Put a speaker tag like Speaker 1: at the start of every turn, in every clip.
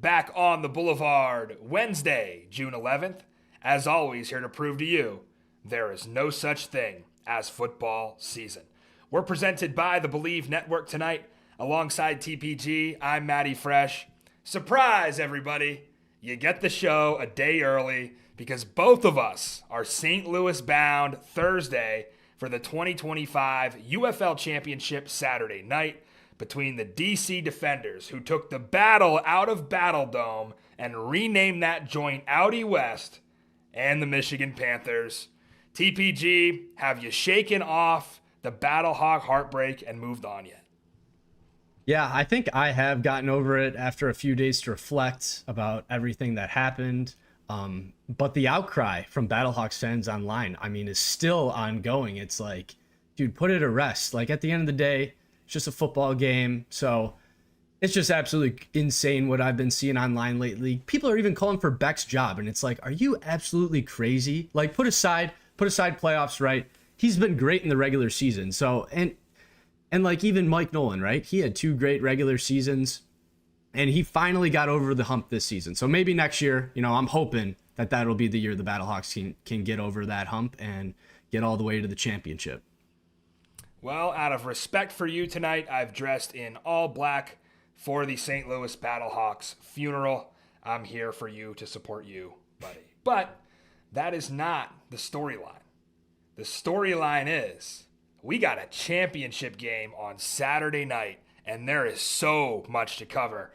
Speaker 1: back on the Boulevard, Wednesday, June 11th. As always, here to prove to you there is no such thing as football season. We're presented by the Blvd Network tonight. Alongside TPG, I'm Matty Fresh. Surprise, everybody! You get the show a day early because both of us are St. Louis bound Thursday for the 2025 UFL Championship Saturday night between the DC Defenders, who took the battle out of Battle Dome and renamed that joint Audi West, and the Michigan Panthers. TPG, have you shaken off the Battlehawk heartbreak and moved on yet?
Speaker 2: Yeah, I think I have gotten over it after a few days to reflect about everything that happened. But the outcry from Battlehawks fans online, is still ongoing. It's like, dude, put it to rest. Like, at the end of the day, it's just a football game. So it's just absolutely insane what I've been seeing online lately. People are even calling for Beck's job. And it's like, are you absolutely crazy? Like, put aside playoffs, right? He's been great in the regular season. So, and like even Mike Nolan, right? He had 2 great regular seasons and he finally got over the hump this season. So maybe next year, I'm hoping that that'll be the year the Battlehawks can get over that hump and get all the way to the championship.
Speaker 1: Well, out of respect for you tonight, I've dressed in all black for the St. Louis Battlehawks funeral. I'm here for you to support you, buddy. But that is not the storyline. The storyline is we got a championship game on Saturday night, and there is so much to cover.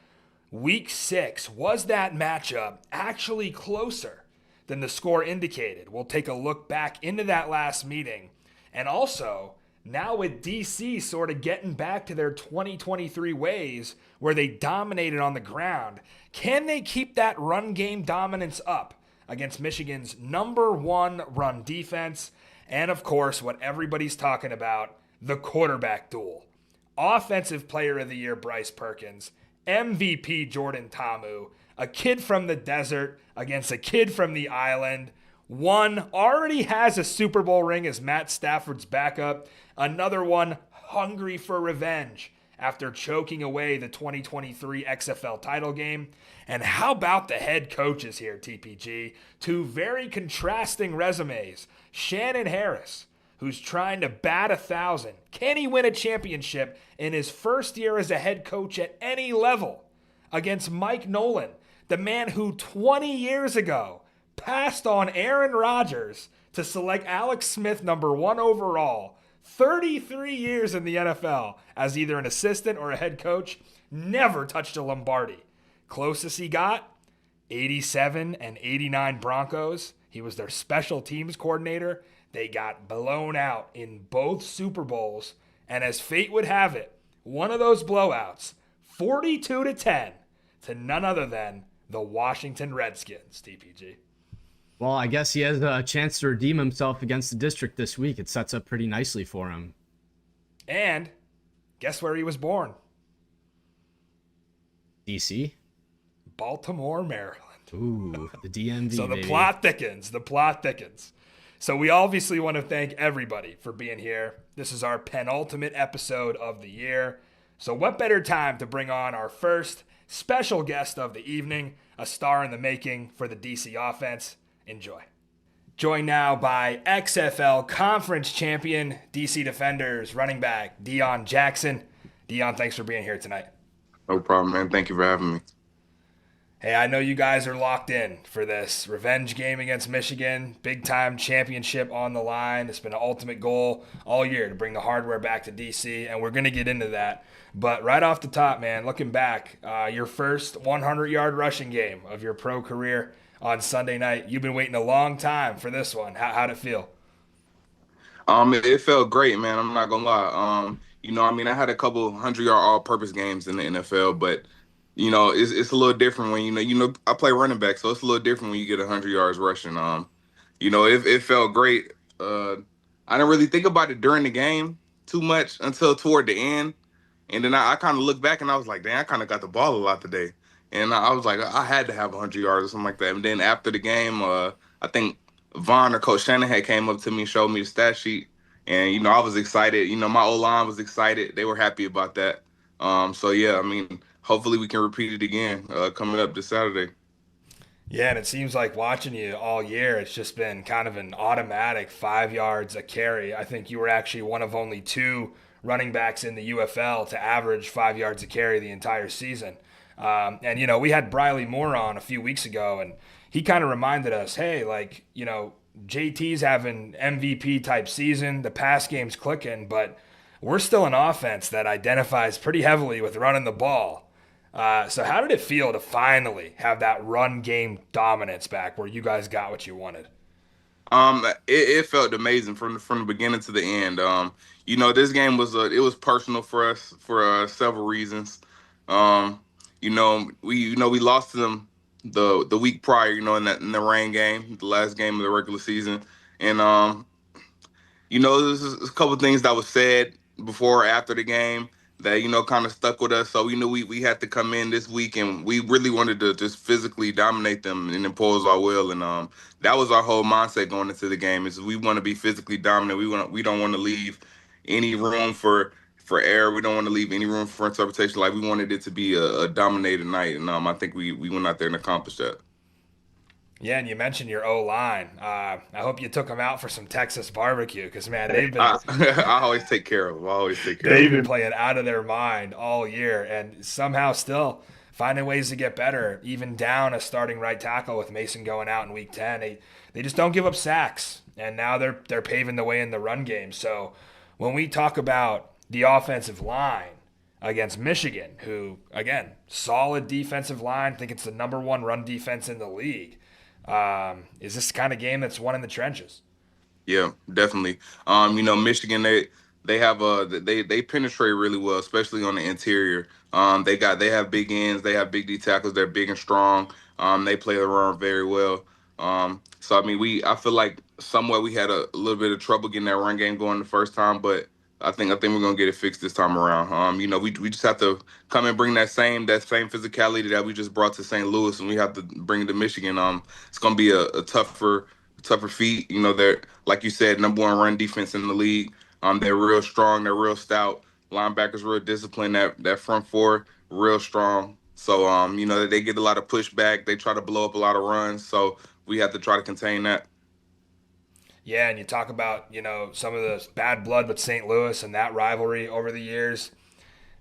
Speaker 1: Week 6, was that matchup actually closer than the score indicated? We'll take a look back into that last meeting. And also, now with DC sort of getting back to their 2023 ways where they dominated on the ground, can they keep that run game dominance up against Michigan's #1 run defense? And of course, what everybody's talking about, the quarterback duel. Offensive Player of the Year Bryce Perkins, MVP Jordan Ta'amu, a kid from the desert against a kid from the island. One already has a Super Bowl ring as Matt Stafford's backup. Another one hungry for revenge after choking away the 2023 XFL title game. And how about the head coaches here, TPG? 2 very contrasting resumes. Shannon Harris, who's trying to bat 1,000. Can he win a championship in his first year as a head coach at any level? Against Mike Nolan, the man who 20 years ago passed on Aaron Rodgers to select Alex Smith #1 overall. 33 years in the NFL as either an assistant or a head coach, never touched a Lombardi. Closest he got, 87 and 89 Broncos. He was their special teams coordinator. They got blown out in both Super Bowls. And as fate would have it, one of those blowouts, 42-10, to none other than the Washington Redskins, TPG.
Speaker 2: Well, I guess he has a chance to redeem himself against the district this week. It sets up pretty nicely for him.
Speaker 1: And guess where he was born?
Speaker 2: DC?
Speaker 1: Baltimore, Maryland.
Speaker 2: Ooh, the DMV.
Speaker 1: So the
Speaker 2: baby.
Speaker 1: plot thickens. So we obviously want to thank everybody for being here. This is our penultimate episode of the year. So what better time to bring on our first special guest of the evening, a star in the making for the DC offense. Enjoy. Joined now by XFL Conference Champion, DC Defenders running back Deon Jackson. Deon, thanks for being here tonight.
Speaker 3: No problem, man. Thank you for having me.
Speaker 1: Hey, I know you guys are locked in for this revenge game against Michigan. Big-time championship on the line. It's been an ultimate goal all year to bring the hardware back to DC, and we're going to get into that. But right off the top, man, looking back, your first 100-yard rushing game of your pro career on Sunday night. You've been waiting a long time for this one. How'd it feel?
Speaker 3: It felt great, man. I'm not going to lie. I had a couple 100-yard all-purpose games in the NFL, but it's a little different when, I play running back, so it's a little different when you get 100 yards rushing. It felt great. I didn't really think about it during the game too much until toward the end. And then I kind of looked back and I was like, dang, I kind of got the ball a lot today. And I was like, I had to have 100 yards or something like that. And then after the game, I think Vaughn or Coach Shanahan came up to me, showed me the stat sheet. And, I was excited. My O-line was excited. They were happy about that. hopefully we can repeat it again coming up this Saturday.
Speaker 1: Yeah, and it seems like watching you all year, it's just been kind of an automatic 5 yards a carry. I think you were actually one of only two running backs in the UFL to average 5 yards a carry the entire season. And, we had Briley Moore on a few weeks ago, and he kind of reminded us, hey, like, JT's having MVP type season, the pass game's clicking, but we're still an offense that identifies pretty heavily with running the ball. So how did it feel to finally have that run game dominance back where you guys got what you wanted?
Speaker 3: It felt amazing from the beginning to the end. This game was it was personal for us for several reasons. Um, we lost to them the week prior, in the rain game, the last game of the regular season, and there's a couple of things that was said before or after the game that, kind of stuck with us. So we knew we had to come in this week and we really wanted to just physically dominate them and impose our will. And that was our whole mindset going into the game is we want to be physically dominant. We don't want to leave any room for error. We don't want to leave any room for interpretation. Like we wanted it to be a dominated night. And I think we went out there and accomplished that.
Speaker 1: Yeah, and you mentioned your O-line. I hope you took them out for some Texas barbecue because, man, they've been
Speaker 3: I always take care of them. I always take care of
Speaker 1: they've
Speaker 3: them.
Speaker 1: been playing out of their mind all year and somehow still finding ways to get better, even down a starting right tackle with Mason going out in week 10. They just don't give up sacks, and now they're paving the way in the run game. So when we talk about the offensive line against Michigan, who, again, solid defensive line, I think it's the number one run defense in the league. Is this the kind of game that's won in the trenches?
Speaker 3: Yeah, definitely. Michigan they have they penetrate really well, especially on the interior. They have big ends, they have big D tackles, they're big and strong. They play the run very well. So I mean, I feel like somewhat we had a little bit of trouble getting that run game going the first time, but I think we're gonna get it fixed this time around. We just have to come and bring that same physicality that we just brought to St. Louis, and we have to bring it to Michigan. It's gonna be a tougher feat. They're like you said, number one run defense in the league. They're real strong. They're real stout. Linebackers real disciplined. That front four real strong. So they get a lot of pushback. They try to blow up a lot of runs. So we have to try to contain that.
Speaker 1: Yeah, and you talk about, some of the bad blood with St. Louis and that rivalry over the years.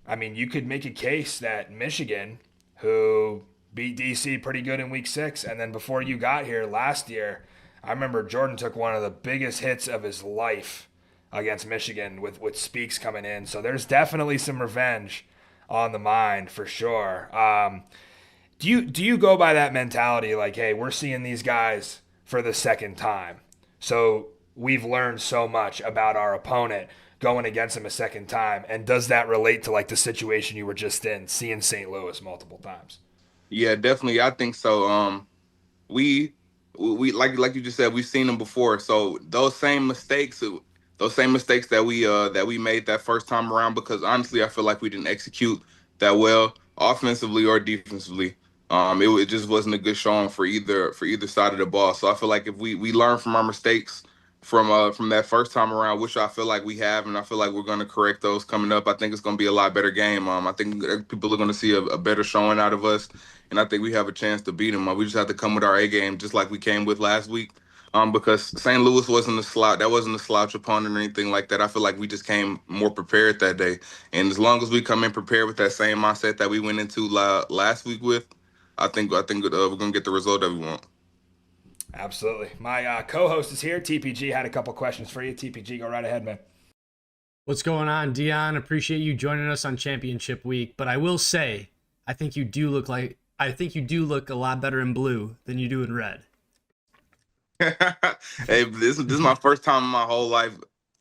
Speaker 1: I mean, you could make a case that Michigan, who beat DC pretty good in week 6, and then before you got here last year, I remember Jordan took one of the biggest hits of his life against Michigan with Speaks coming in. So there's definitely some revenge on the mind for sure. Do you go by that mentality like, hey, we're seeing these guys for the second time? So we've learned so much about our opponent going against them a second time. And does that relate to like the situation you were just in, seeing St. Louis multiple times?
Speaker 3: Yeah, definitely. I think so. We like you just said, we've seen them before. So those same mistakes that we made that first time around, because honestly, I feel like we didn't execute that well offensively or defensively. It just wasn't a good showing for either side of the ball. So I feel like if we learn from our mistakes from that first time around, which I feel like we have, and I feel like we're going to correct those coming up. I think it's going to be a lot better game. I think people are going to see a better showing out of us, and I think we have a chance to beat them. We just have to come with our A game, just like we came with last week. Because St. Louis wasn't a slouch. That wasn't a slouch opponent or anything like that. I feel like we just came more prepared that day. And as long as we come in prepared with that same mindset that we went into last week with, I think we're gonna get the result that we want.
Speaker 1: Absolutely. My co-host is here. TPG had a couple questions for you. TPG, go right ahead, man.
Speaker 2: What's going on, Deon? Appreciate you joining us on Championship Week, but I will say, I think you do look a lot better in blue than you do in red.
Speaker 3: Hey, this is my first time in my whole life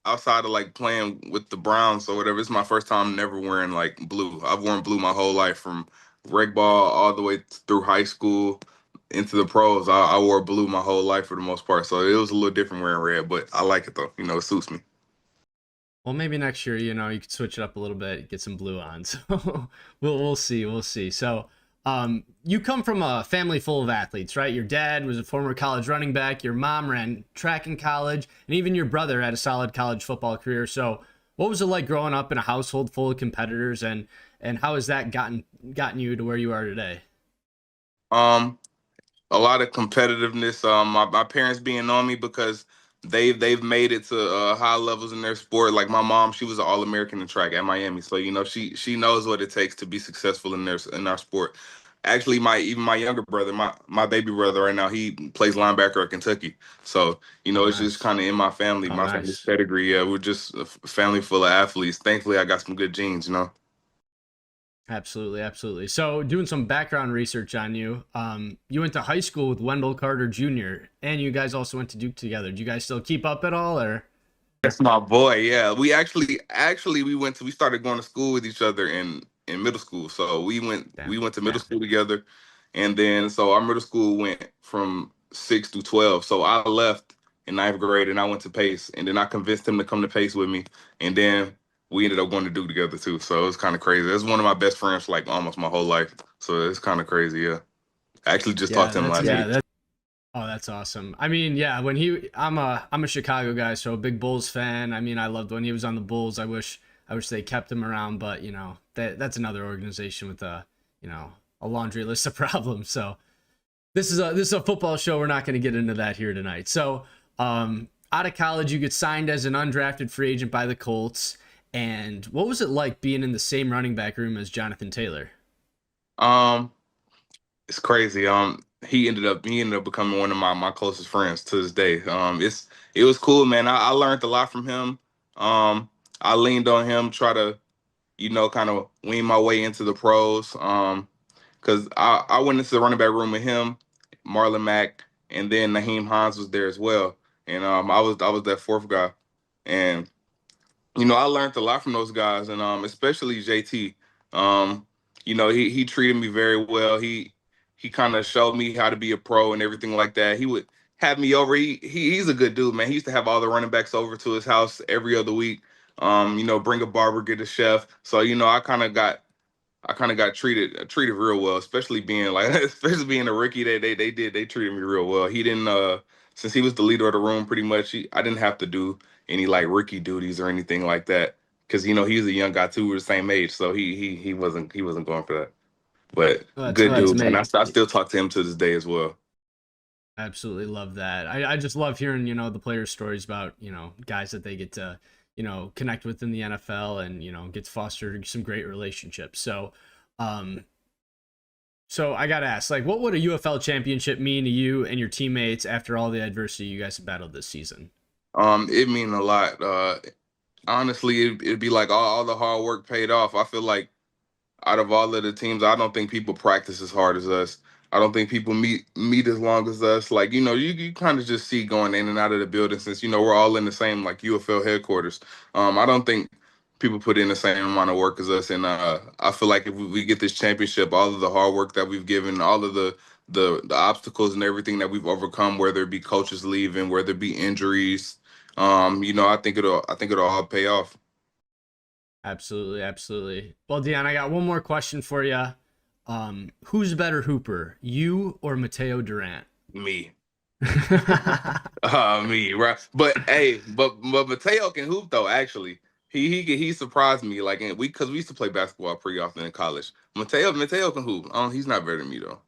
Speaker 3: outside of like playing with the Browns or whatever. It's my first time never wearing like blue. I've worn blue my whole life from reg ball all the way through high school into the pros. I wore blue my whole life for the most part, so it was a little different wearing red, but I like it though. It suits me.
Speaker 2: Well, maybe next year, you could switch it up a little bit, get some blue on. So we'll see. We'll see. So you come from a family full of athletes, right? Your dad was a former college running back. Your mom ran track in college, and even your brother had a solid college football career. So What was it like growing up in a household full of competitors, and how has that gotten you to where you are today?
Speaker 3: Um, a lot of competitiveness. My parents being on me because they've made it to high levels in their sport. Like my mom, she was an All American in track at Miami, so she knows what it takes to be successful in our sport. Actually, my younger brother, my baby brother right now, he plays linebacker at Kentucky. So
Speaker 2: Oh,
Speaker 3: it's just
Speaker 2: nice.
Speaker 3: kind of in
Speaker 2: Oh,
Speaker 3: my family's
Speaker 2: nice.
Speaker 3: pedigree. Yeah, we're just a family full of athletes. Thankfully, I got some good genes.
Speaker 2: Absolutely, absolutely. So, doing some background research on you, you went to high school with Wendell Carter Jr., and you guys also went to Duke together. Do you guys still keep up at all, or?
Speaker 3: That's my boy. Yeah, we actually we started going to school with each other in middle school. So we
Speaker 2: Damn.
Speaker 3: went to middle school together, and then so our middle school went from 6 to 12. So I left in ninth grade and I went to Pace, and then I convinced him to come to Pace with me, and then we ended up going to Duke together too. So it was kind of crazy. It's one of my best friends for like almost my whole life. So it's kind of crazy. Yeah, I actually just
Speaker 2: Yeah,
Speaker 3: talked to him
Speaker 2: that's
Speaker 3: last week.
Speaker 2: oh, that's awesome. I mean, yeah, I'm a Chicago guy, so a big Bulls fan. I mean, I loved when he was on the Bulls. I wish they kept him around, but that's another organization with a laundry list of problems. So this is a football show. We're not going to get into that here tonight. So, out of college, you get signed as an undrafted free agent by the Colts. And what was it like being in the same running back room as Jonathan Taylor?
Speaker 3: Um, It's crazy. He ended up becoming one of my closest friends to this day. It was cool, man. I learned a lot from him. I leaned on him, try to kind of wean my way into the pros. Because I went into the running back room with him, Marlon Mack, and then Naheem Hines was there as well, and I was that fourth guy, and I learned a lot from those guys, and especially JT. Um, he treated me very well. He kind of showed me how to be a pro and everything like that. He would have me over. He's a good dude, man. He used to have all the running backs over to his house every other week. Bring a barber, get a chef. So I kind of got treated real well, especially being like especially being a rookie. They treated me real well. He didn't since he was the leader of the room pretty much. I didn't have to do any like rookie duties or anything like that because he was a young guy too. We were the same age, so he wasn't going for that. But
Speaker 2: Well, that's
Speaker 3: good
Speaker 2: great.
Speaker 3: dude, and I still talk to him to this day as well.
Speaker 2: Absolutely love that. I just love hearing, the players' stories about, guys that they get to, connect with in the NFL and, get to foster some great relationships. Um, so I got to ask, like, what would a UFL championship mean to you and your teammates after all the adversity you guys have battled this season?
Speaker 3: It mean a lot. Honestly, it'd be like all the hard work paid off. I feel like out of all of the teams, I don't think people practice as hard as us. I don't think people meet as long as us. Like, you kind of just see going in and out of the building since, we're all in the same like UFL headquarters. I don't think people put in the same amount of work as us. And I feel like if we get this championship, all of the hard work that we've given, all of the obstacles and everything that we've overcome, whether it be coaches leaving, whether it be injuries, I think it'll all pay off.
Speaker 2: Absolutely, absolutely. Well, Dion, I got one more question for you. Who's a better hooper, you or Mateo Durant?
Speaker 3: Me. Me, right? But hey, but Mateo can hoop though. Actually, he surprised me. Like because we used to play basketball pretty often in college. Mateo can hoop. He's not better than me though.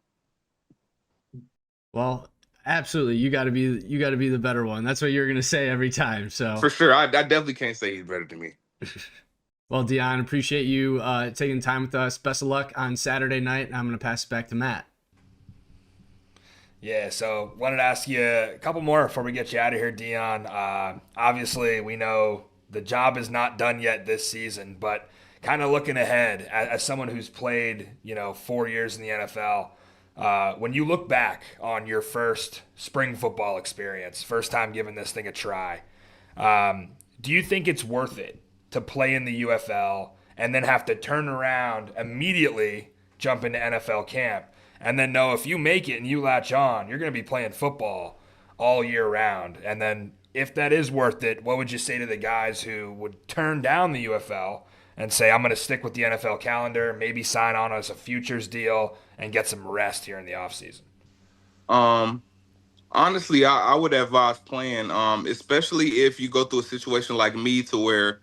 Speaker 2: Well, absolutely. You got to be the better one. That's what you're gonna say every time. So,
Speaker 3: For sure, I definitely can't say he's better than me.
Speaker 2: well, Dion, appreciate you taking time with us. Best of luck on Saturday night. I'm gonna pass it back to Matt.
Speaker 1: Yeah, so wanted to ask you a couple more before we get you out of here, Dion. Obviously, we know the job is not done yet this season, but kind of looking ahead as someone who's played, 4 years in the NFL, when you look back on your first spring football experience, first time giving this thing a try, do you think it's worth it to play in the UFL and then have to turn around immediately, jump into NFL camp, and then know if you make it and you latch on, you're going to be playing football all year round? And then if that is worth it, what would you say to the guys who would turn down the UFL and say, I'm going to stick with the NFL calendar, maybe sign on as a futures deal and get some rest here in the offseason?
Speaker 3: Um, Honestly, I would advise playing. Especially if you go through a situation like me to where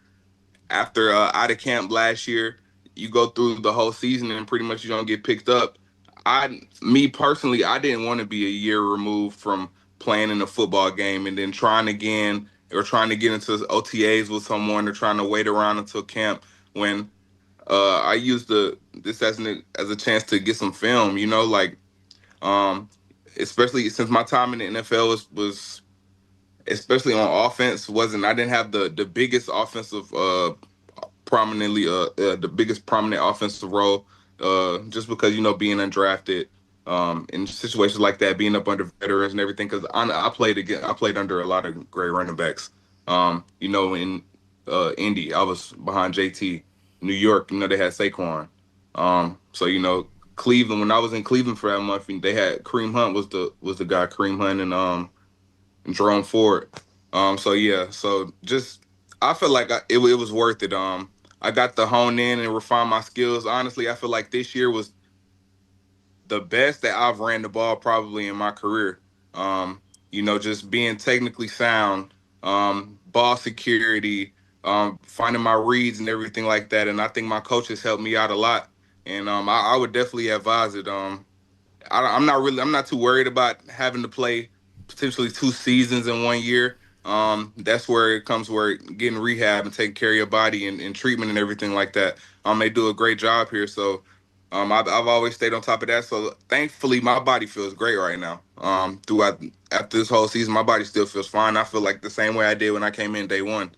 Speaker 3: after out of camp last year, you go through the whole season and pretty much you don't get picked up. Me personally, I didn't want to be a year removed from playing in a football game and then trying again or trying to get into OTAs with someone or trying to wait around until camp when I used this as a chance to get some film. Um, especially since my time in the NFL was especially on offense wasn't I didn't have the biggest offensive the biggest prominent offensive role, just because being undrafted, in situations like that, being up under veterans and everything. Because I played under a lot of great running backs. In Indy, I was behind JT. New York, they had Saquon. So Cleveland. When I was in Cleveland for that month, they had Kareem Hunt was the guy. Kareem Hunt and Jerome Ford. So yeah, so just I feel like it was worth it. I got to hone in and refine my skills. Honestly, I feel like this year was the best that I've ran the ball probably in my career. Just being technically sound, ball security, finding my reads and everything like that. And I think my coaches helped me out a lot. And I would definitely advise it. I'm not too worried about having to play potentially 2 seasons in 1 year. That's where it comes where getting rehab and taking care of your body and treatment and everything like that. They do a great job here. So I've always stayed on top of that. So thankfully, my body feels great right now. Throughout after this whole season, my body still feels fine. I feel like the same way I did when I came in day one.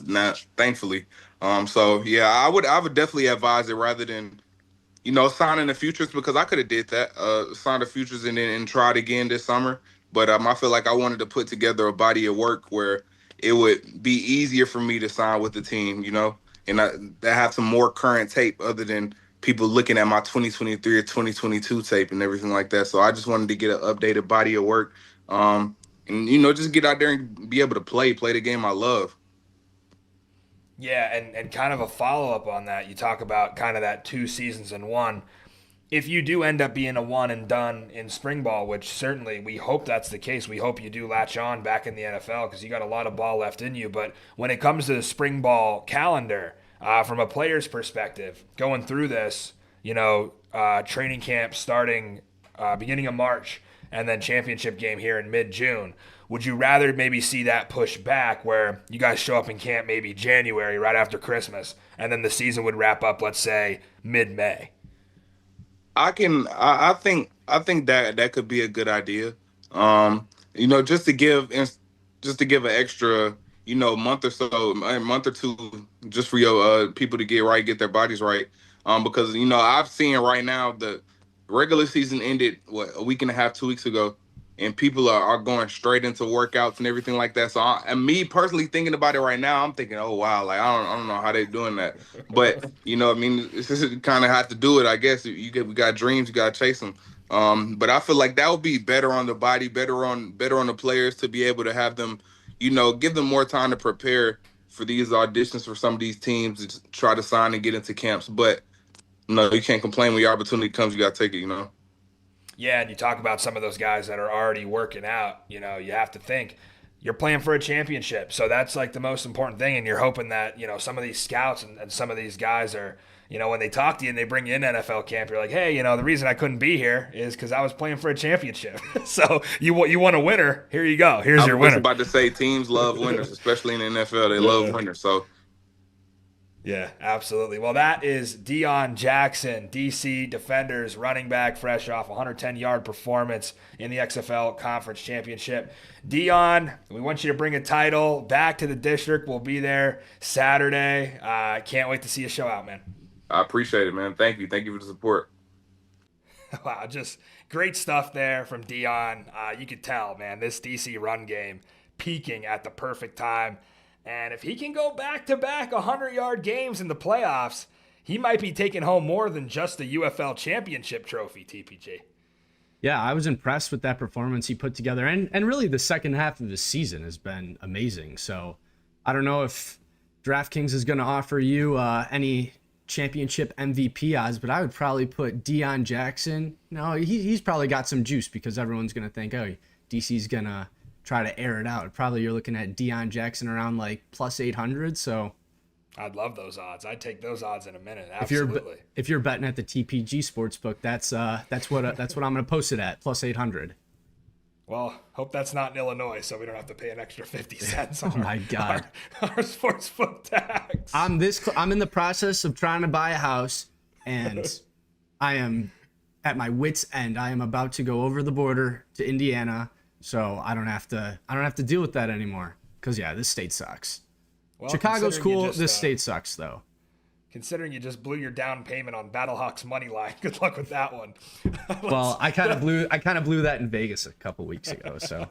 Speaker 3: Now, thankfully. So yeah, I would definitely advise it rather than signing the futures, because I could have did that, sign the futures and tried again this summer. But I feel like I wanted to put together a body of work where it would be easier for me to sign with the team, and that have some more current tape other than people looking at my 2023 or 2022 tape and everything like that. So I just wanted to get an updated body of work, and just get out there and be able to play the game I love.
Speaker 1: Yeah, and kind of a follow up on that, you talk about kind of that 2 seasons in one. If you do end up being a one and done in spring ball, which certainly we hope that's the case, we hope you do latch on back in the NFL because you got a lot of ball left in you. But when it comes to the spring ball calendar, from a player's perspective, going through this, training camp starting beginning of March and then championship game here in mid-June. Would you rather maybe see that push back where you guys show up in camp maybe January right after Christmas and then the season would wrap up, let's say, mid-May?
Speaker 3: I think that could be a good idea. Um, just to give an extra, month or so, a month or two, just for your people to get their bodies right. Because I've seen right now the regular season ended a week and a half, 2 weeks ago, and people are going straight into workouts and everything like that. So and me personally thinking about it right now, I'm thinking, oh wow, like I don't know how they're doing that. But I mean, it's just kind of have to do it, I guess. We got dreams, you got to chase them. But I feel like that would be better on the body, better on the players to be able to have them, give them more time to prepare for these auditions for some of these teams to try to sign and get into camps. But no, you can't complain when your opportunity comes. You got to take it.
Speaker 1: Yeah, and you talk about some of those guys that are already working out. You have to think you're playing for a championship. So that's like the most important thing. And you're hoping that, some of these scouts and some of these guys are, when they talk to you and they bring you in NFL camp, you're like, hey, the reason I couldn't be here is because I was playing for a championship. So you want a winner. Here you go. Here's your winner.
Speaker 3: I was about to say teams love winners, especially in the NFL. They love winners. So.
Speaker 1: Yeah, absolutely. Well, that is Deon Jackson, DC Defenders running back, fresh off 110-yard performance in the XFL Conference Championship. Deon, we want you to bring a title back to the district. We'll be there Saturday. Can't wait to see you show out, man.
Speaker 3: I appreciate it, man. Thank you. Thank you for the support.
Speaker 1: Wow, just great stuff there from Deon. You could tell, man, this DC run game peaking at the perfect time. And if he can go back-to-back 100-yard games in the playoffs, he might be taking home more than just the UFL championship trophy, TPG.
Speaker 2: Yeah, I was impressed with that performance he put together. And really the second half of the season has been amazing. So I don't know if DraftKings is going to offer you any championship MVP odds, but I would probably put Deon Jackson. No, he's probably got some juice because everyone's going to think, oh, DC's going to try to air it out. Probably you're looking at Deon Jackson around like plus 800. So
Speaker 1: I'd love those odds. I'd take those odds in a minute.
Speaker 2: If
Speaker 1: Absolutely.
Speaker 2: you're betting at the TPG Sportsbook, that's what I'm going to post it at, plus 800.
Speaker 1: Well, hope that's not in Illinois, so we don't have to pay an extra 50 cents on
Speaker 2: my God.
Speaker 1: our sportsbook tax.
Speaker 2: I'm in the process of trying to buy a house, and I am at my wit's end. I am about to go over the border to Indiana, so I don't have to deal with that anymore. Because this state sucks.
Speaker 1: Well,
Speaker 2: Chicago's cool. This state sucks, though.
Speaker 1: Considering you just blew your down payment on Battlehawks money line, good luck with that one.
Speaker 2: Well, I kind of blew that in Vegas a couple weeks ago. So,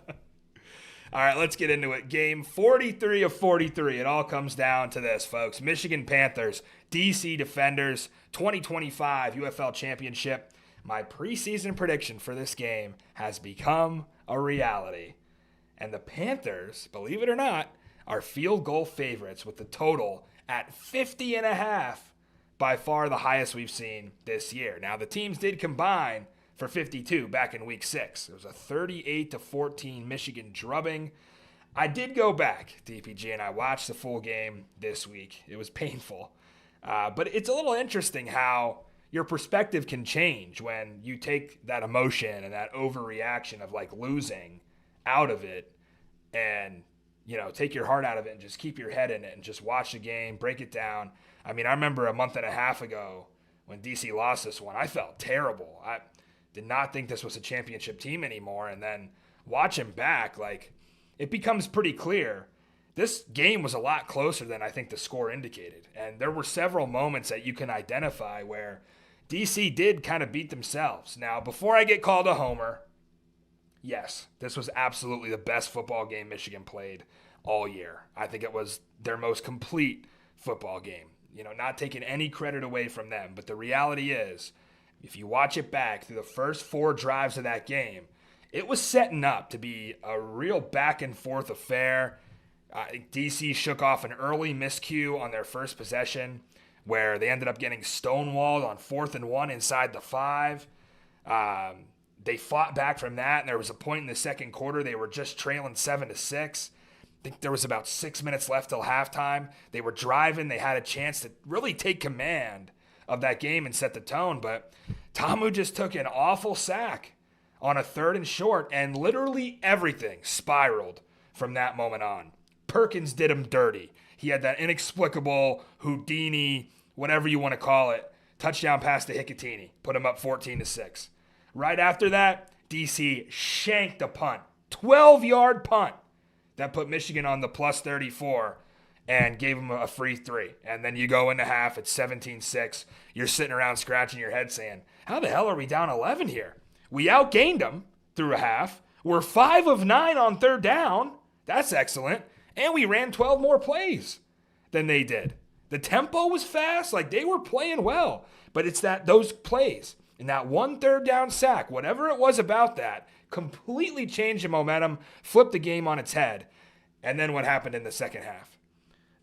Speaker 1: all right, let's get into it. Game 43 of 43. It all comes down to this, folks. Michigan Panthers, DC Defenders, 2025 UFL Championship. My preseason prediction for this game has become a reality. And the Panthers, believe it or not, are field goal favorites with the total at 50.5, by far the highest we've seen this year. Now, the teams did combine for 52 back in week 6. It was a 38-14 Michigan drubbing. I did go back, DPG, and I watched the full game this week. It was painful. But it's a little interesting how your perspective can change when you take that emotion and that overreaction of like losing out of it and take your heart out of it and just keep your head in it and just watch the game, break it down. I mean, I remember a month and a half ago when DC lost this one, I felt terrible. I did not think this was a championship team anymore. And then watching back, like, it becomes pretty clear this game was a lot closer than I think the score indicated. And there were several moments that you can identify where DC did kind of beat themselves. Now, before I get called a homer, yes, this was absolutely the best football game Michigan played all year. I think it was their most complete football game. Not taking any credit away from them. But the reality is, if you watch it back through the first 4 drives of that game, it was setting up to be a real back and forth affair. DC shook off an early miscue on their first possession where they ended up getting stonewalled on 4th and 1 inside the 5. They fought back from that, and there was a point in the second quarter they were just trailing 7-6. I think there was about 6 minutes left till halftime. They were driving. They had a chance to really take command of that game and set the tone, but Tamu just took an awful sack on a 3rd and short, and literally everything spiraled from that moment on. Perkins did him dirty. He had that inexplicable Houdini, whatever you want to call it, touchdown pass to Hicatini, put him up 14-6. Right after that, DC shanked a punt, 12-yard punt that put Michigan on the plus 34 and gave them a free 3. And then you go into half, it's 17-6. You're sitting around scratching your head saying, how the hell are we down 11 here? We outgained them through a half. We're 5 of 9 on 3rd down. That's excellent. And we ran 12 more plays than they did. The tempo was fast, like they were playing well. But it's those plays and that 1 3rd down sack, whatever it was about that, completely changed the momentum, flipped the game on its head. And then what happened in the second half?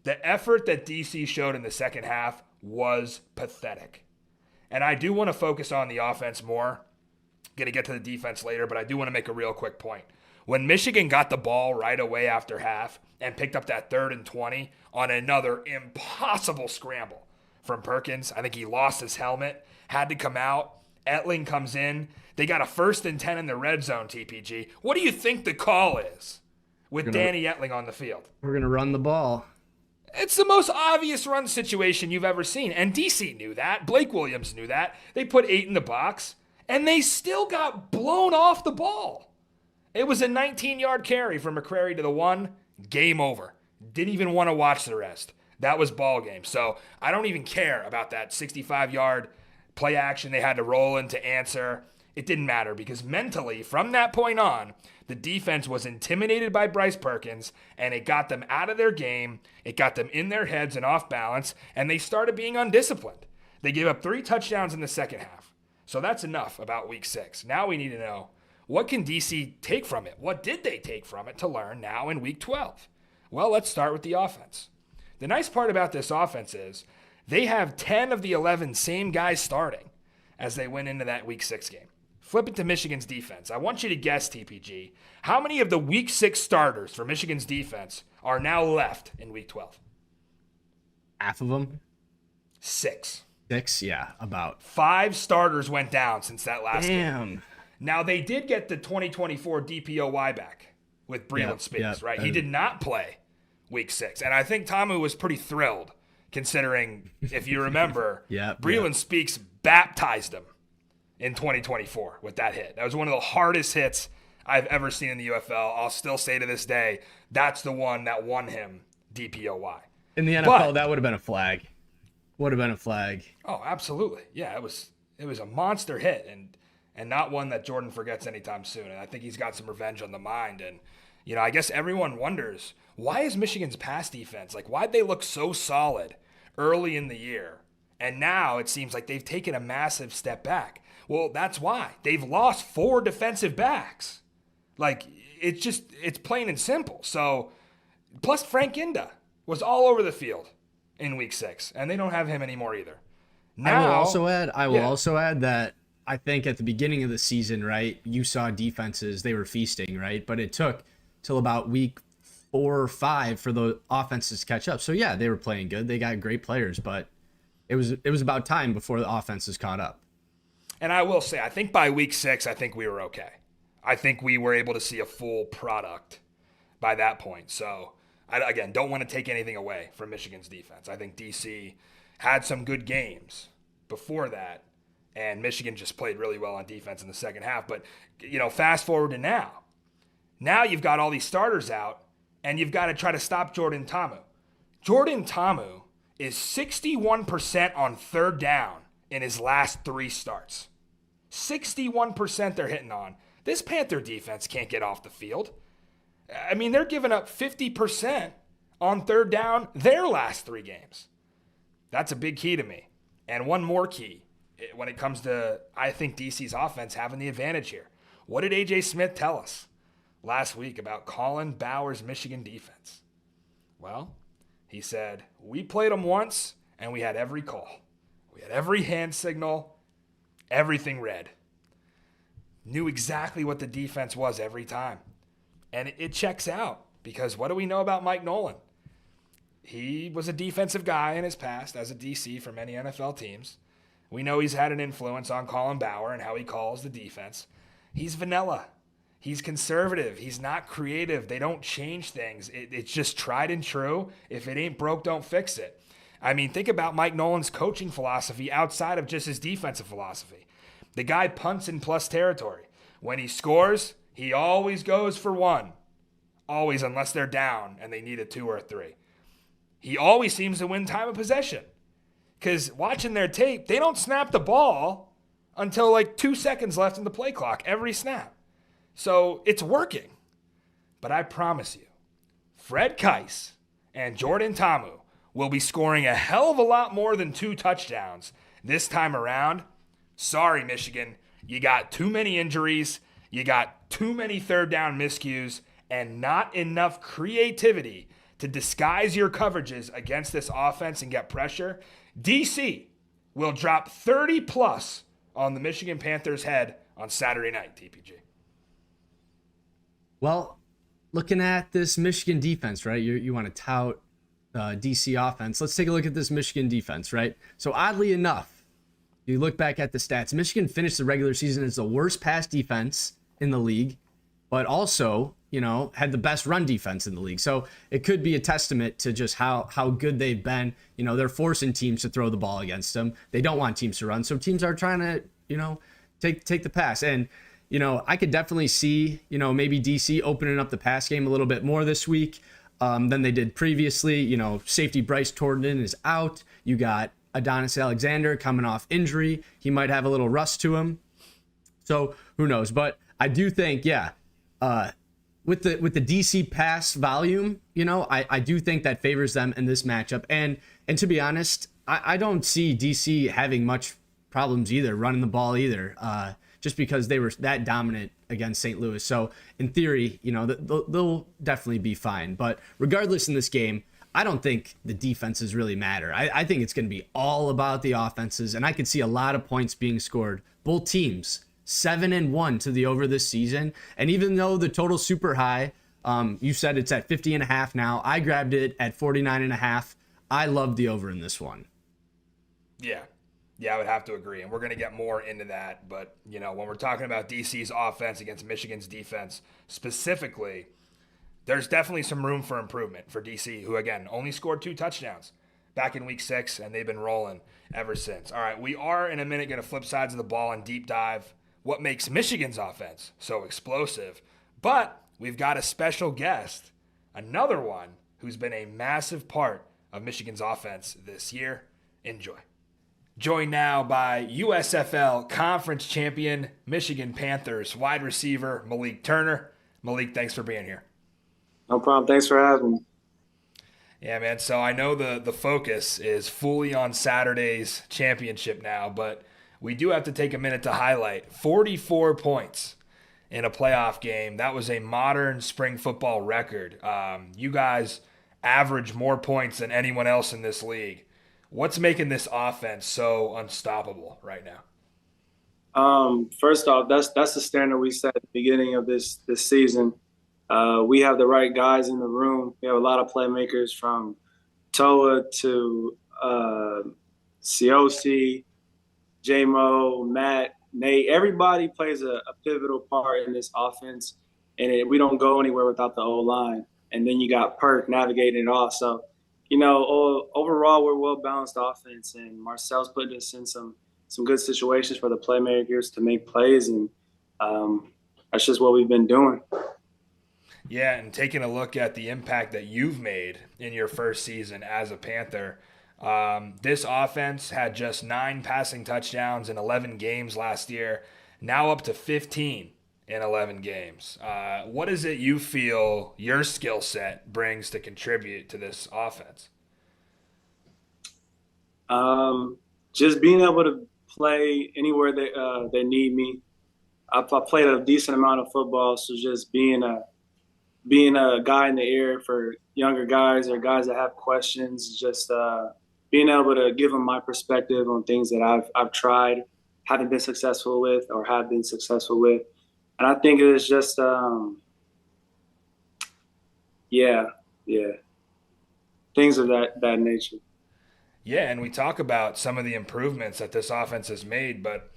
Speaker 1: The effort that DC showed in the second half was pathetic. And I do want to focus on the offense more. Going to get to the defense later, but I do want to make a real quick point. When Michigan got the ball right away after half and picked up that 3rd and 20 on another impossible scramble from Perkins, I think he lost his helmet, had to come out. Etling comes in. They got a 1st and 10 in the red zone, TPG. What do you think the call is with Danny Etling on the field?
Speaker 2: We're going to run the ball.
Speaker 1: It's the most obvious run situation you've ever seen. And DC knew that. Blake Williams knew that. They put 8 in the box, and they still got blown off the ball. It was a 19-yard carry from McCrary to the 1. Game over. Didn't even want to watch the rest. That was ball game. So I don't even care about that 65-yard play action they had to roll in to answer. It didn't matter because mentally, from that point on, the defense was intimidated by Bryce Perkins, and it got them out of their game. It got them in their heads and off balance, and they started being undisciplined. They gave up 3 touchdowns in the second half. So that's enough about week 6. Now we need to know, what can DC take from it? What did they take from it to learn now in week 12? Well, let's start with the offense. The nice part about this offense is they have 10 of the 11 same guys starting as they went into that week 6 game. Flip it to Michigan's defense. I want you to guess, TPG, how many of the week 6 starters for Michigan's defense are now left in week 12?
Speaker 2: Half of them?
Speaker 1: 6.
Speaker 2: 6, yeah, about.
Speaker 1: 5 starters went down since that last game.
Speaker 2: Damn.
Speaker 1: Now, they did get the 2024 DPOY back with Breland Speaks, right? He did not play week 6. And I think Tamu was pretty thrilled, considering, if you remember, Breland Speaks baptized him in 2024 with that hit. That was one of the hardest hits I've ever seen in the UFL. I'll still say to this day, that's the one that won him DPOY.
Speaker 2: In the NFL, that would have been a flag. Would have been a flag.
Speaker 1: Oh, absolutely. Yeah, it was a monster hit and not one that Jordan forgets anytime soon. And I think he's got some revenge on the mind. And, you know, I guess everyone wonders, why is Michigan's pass defense, like, why'd they look so solid early in the year? And now it seems like they've taken a massive step back. Well, that's why. They've lost 4 defensive backs. Like, it's plain and simple. So, plus Frank Inda was all over the field in week 6, and they don't have him anymore either. Now,
Speaker 2: I will also add that I think at the beginning of the season, right, you saw defenses, they were feasting, right? But it took till about week 4 or 5 for the offenses to catch up. So yeah, they were playing good. They got great players, but it was about time before the offenses caught up.
Speaker 1: And I will say, I think by week 6, I think we were okay. I think we were able to see a full product by that point. So, again, don't want to take anything away from Michigan's defense. I think DC had some good games before that, and Michigan just played really well on defense in the second half. But, you know, fast forward to now. Now you've got all these starters out, and you've got to try to stop Jordan Tamu. Jordan Tamu is 61% on third down in his last 3 starts. 61% they're hitting on. This Panther defense can't get off the field. I mean, they're giving up 50% on third down their last 3 games. That's a big key to me. And one more key when it comes to, I think, DC's offense having the advantage here. What did A.J. Smith tell us last week about Colin Bauer's Michigan defense? Well, he said, we played them once, and we had every call. We had every hand signal, everything read. Knew exactly what the defense was every time. And it checks out, because what do we know about Mike Nolan? He was a defensive guy in his past as a DC for many NFL teams. We know he's had an influence on Colin Bauer and how he calls the defense. He's vanilla. He's conservative. He's not creative. They don't change things. It's just tried and true. If it ain't broke, don't fix it. I mean, think about Mike Nolan's coaching philosophy outside of just his defensive philosophy. The guy punts in plus territory. When he scores, he always goes for 1. Always, unless they're down and they need a 2 or a 3. He always seems to win time of possession. Because watching their tape, they don't snap the ball until like 2 seconds left in the play clock every snap. So it's working. But I promise you, Fred Keiss and Jordan Tamu will be scoring a hell of a lot more than 2 touchdowns this time around. Sorry, Michigan. You got too many injuries. You got too many third down miscues and not enough creativity to disguise your coverages against this offense and get pressure. DC will drop 30 plus on the Michigan Panthers' head on Saturday night, TPG.
Speaker 2: Well, looking at this Michigan defense, right? You want to tout DC offense. Let's take a look at this Michigan defense, right? So oddly enough, you look back at the stats, Michigan finished the regular season as the worst pass defense in the league, but also, you know, had the best run defense in the league. So it could be a testament to just how good they've been. You know, they're forcing teams to throw the ball against them. They don't want teams to run. So teams are trying to, you know, take the pass. And, you know, I could definitely see, you know, maybe DC opening up the pass game a little bit more this week than they did previously. You know, safety Bryce Torden is out. You got Adonis Alexander coming off injury. He might have a little rust to him. So who knows? But I do think, with the DC pass volume, you know, I do think that favors them in this matchup. And to be honest, I don't see DC having much problems either, running the ball either, just because they were that dominant against St. Louis. So in theory, you know, they'll definitely be fine. But regardless in this game, I don't think the defenses really matter. I think it's going to be all about the offenses, and I could see a lot of points being scored. Both teams 7-1 to the over this season. And even though the total's super high, you said it's at 50.5 now. I grabbed it at 49.5. I love the over in this one.
Speaker 1: Yeah. Yeah, I would have to agree. And we're going to get more into that. But, you know, when we're talking about DC's offense against Michigan's defense specifically, there's definitely some room for improvement for DC, who, again, only scored 2 touchdowns back in week 6, and they've been rolling ever since. All right, we are in a minute going to flip sides of the ball and deep dive what makes Michigan's offense so explosive. But we've got a special guest, another one who's been a massive part of Michigan's offense this year. Enjoy. Joined now by USFL Conference Champion Michigan Panthers wide receiver Malik Turner. Malik, thanks for being here.
Speaker 4: No problem. Thanks for having me.
Speaker 1: Yeah, man. So I know the focus is fully on Saturday's championship now, but we do have to take a minute to highlight 44 points in a playoff game. That was a modern spring football record. You guys average more points than anyone else in this league. What's making this offense so unstoppable right now?
Speaker 4: First off, that's the standard we set at the beginning of this season. We have the right guys in the room. We have a lot of playmakers from Toa to Cioci, J-Mo, Matt, Nate. Everybody plays a pivotal part in this offense, and we don't go anywhere without the O-line. And then you got Perk navigating it all. So, you know, overall, we're a well-balanced offense, and Marcel's putting us in some good situations for the playmakers to make plays, and that's just what we've been doing.
Speaker 1: Yeah, and taking a look at the impact that you've made in your first season as a Panther, this offense had just 9 passing touchdowns in 11 games last year, now up to 15 in 11 games. What is it you feel your skill set brings to contribute to this offense?
Speaker 4: Just being able to play anywhere they need me. I played a decent amount of football, so just being a guy in the air for younger guys or guys that have questions, just being able to give them my perspective on things that I've tried, haven't been successful with, or have been successful with. And I think it is just, things of that nature.
Speaker 1: Yeah, and we talk about some of the improvements that this offense has made, but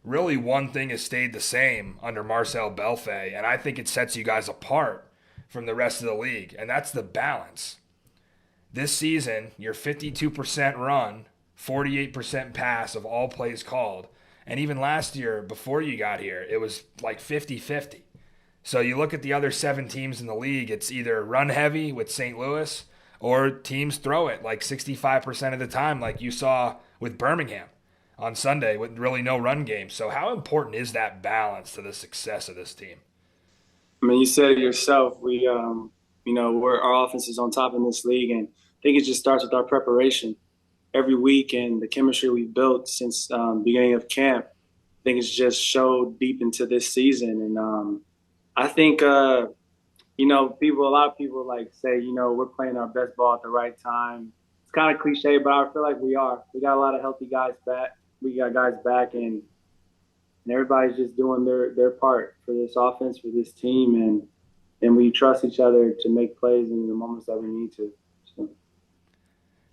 Speaker 1: really one thing has stayed the same under Marcel Belfay, and I think it sets you guys apart from the rest of the league, and that's the balance. This season, you're 52% run, 48% pass of all plays called. And even last year, before you got here, it was like 50-50. So you look at the other 7 teams in the league, it's either run heavy with St. Louis or teams throw it like 65% of the time, like you saw with Birmingham on Sunday with really no run game. So how important is that balance to the success of this team?
Speaker 4: I mean, you said it yourself. Our offense is on top in this league, and I think it just starts with our preparation every week and the chemistry we've built since beginning of camp. I think it's just showed deep into this season, and I think a lot of people like say we're playing our best ball at the right time. It's kind of cliche, but I feel like we are. We got a lot of healthy guys back. We got guys back, and everybody's just doing their part for this offense, for this team, and we trust each other to make plays in the moments that we need to. So.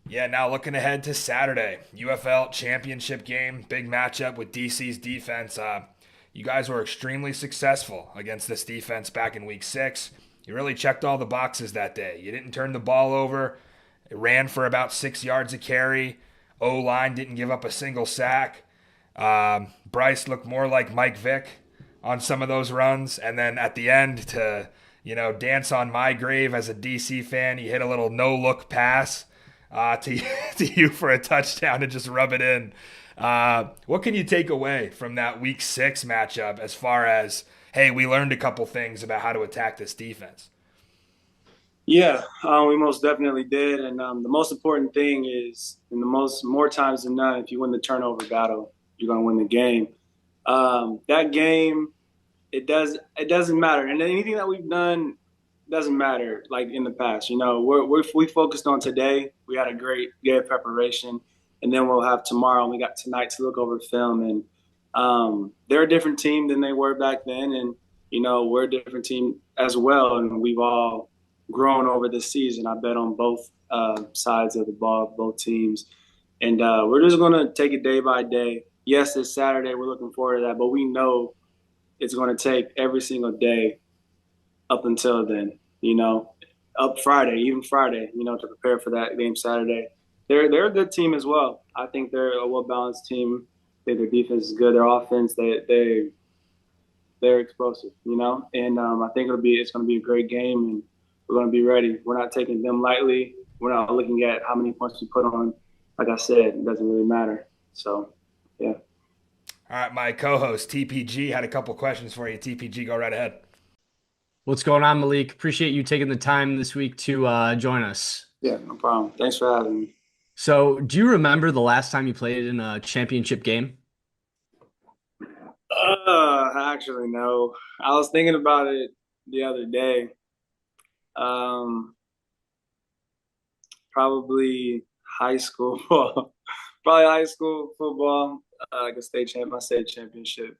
Speaker 1: Yeah, now looking ahead to Saturday, UFL championship game, big matchup with DC's defense. You guys were extremely successful against this defense back in week 6. You really checked all the boxes that day. You didn't turn the ball over. It ran for about 6 yards a carry. O-line didn't give up a single sack. Bryce looked more like Mike Vick on some of those runs. And then at the end to, dance on my grave as a DC fan, he hit a little no-look pass to you for a touchdown to just rub it in. What can you take away from that week 6 matchup as far as, hey, we learned a couple things about how to attack this defense?
Speaker 4: Yeah, we most definitely did. And the most important thing is, more times than not, if you win the turnover battle, you're going to win the game. That game, it doesn't matter. And anything that we've done doesn't matter, like in the past. We focused on today. We had a great day of preparation. And then we'll have tomorrow, and we got tonight to look over film. And they're a different team than they were back then. And, we're a different team as well. And we've all grown over the season. I bet on both sides of the ball, both teams. And we're just going to take it day by day. Yes, it's Saturday. We're looking forward to that. But we know it's going to take every single day up until then, up Friday, even Friday, to prepare for that game Saturday. They're a good team as well. I think they're a well-balanced team. Their defense is good. Their offense, they're explosive, And I think it's going to be a great game, and we're going to be ready. We're not taking them lightly. We're not looking at how many points we put on. Like I said, it doesn't really matter. So, yeah.
Speaker 1: All right, my co-host TPG had a couple questions for you. TPG, go right ahead.
Speaker 2: What's going on, Malik? Appreciate you taking the time this week to join us.
Speaker 4: Yeah, no problem. Thanks for having me.
Speaker 2: So, do you remember the last time you played in a championship game?
Speaker 4: Actually, no. I was thinking about it the other day. Probably high school ball. Probably high school football. Like my state championship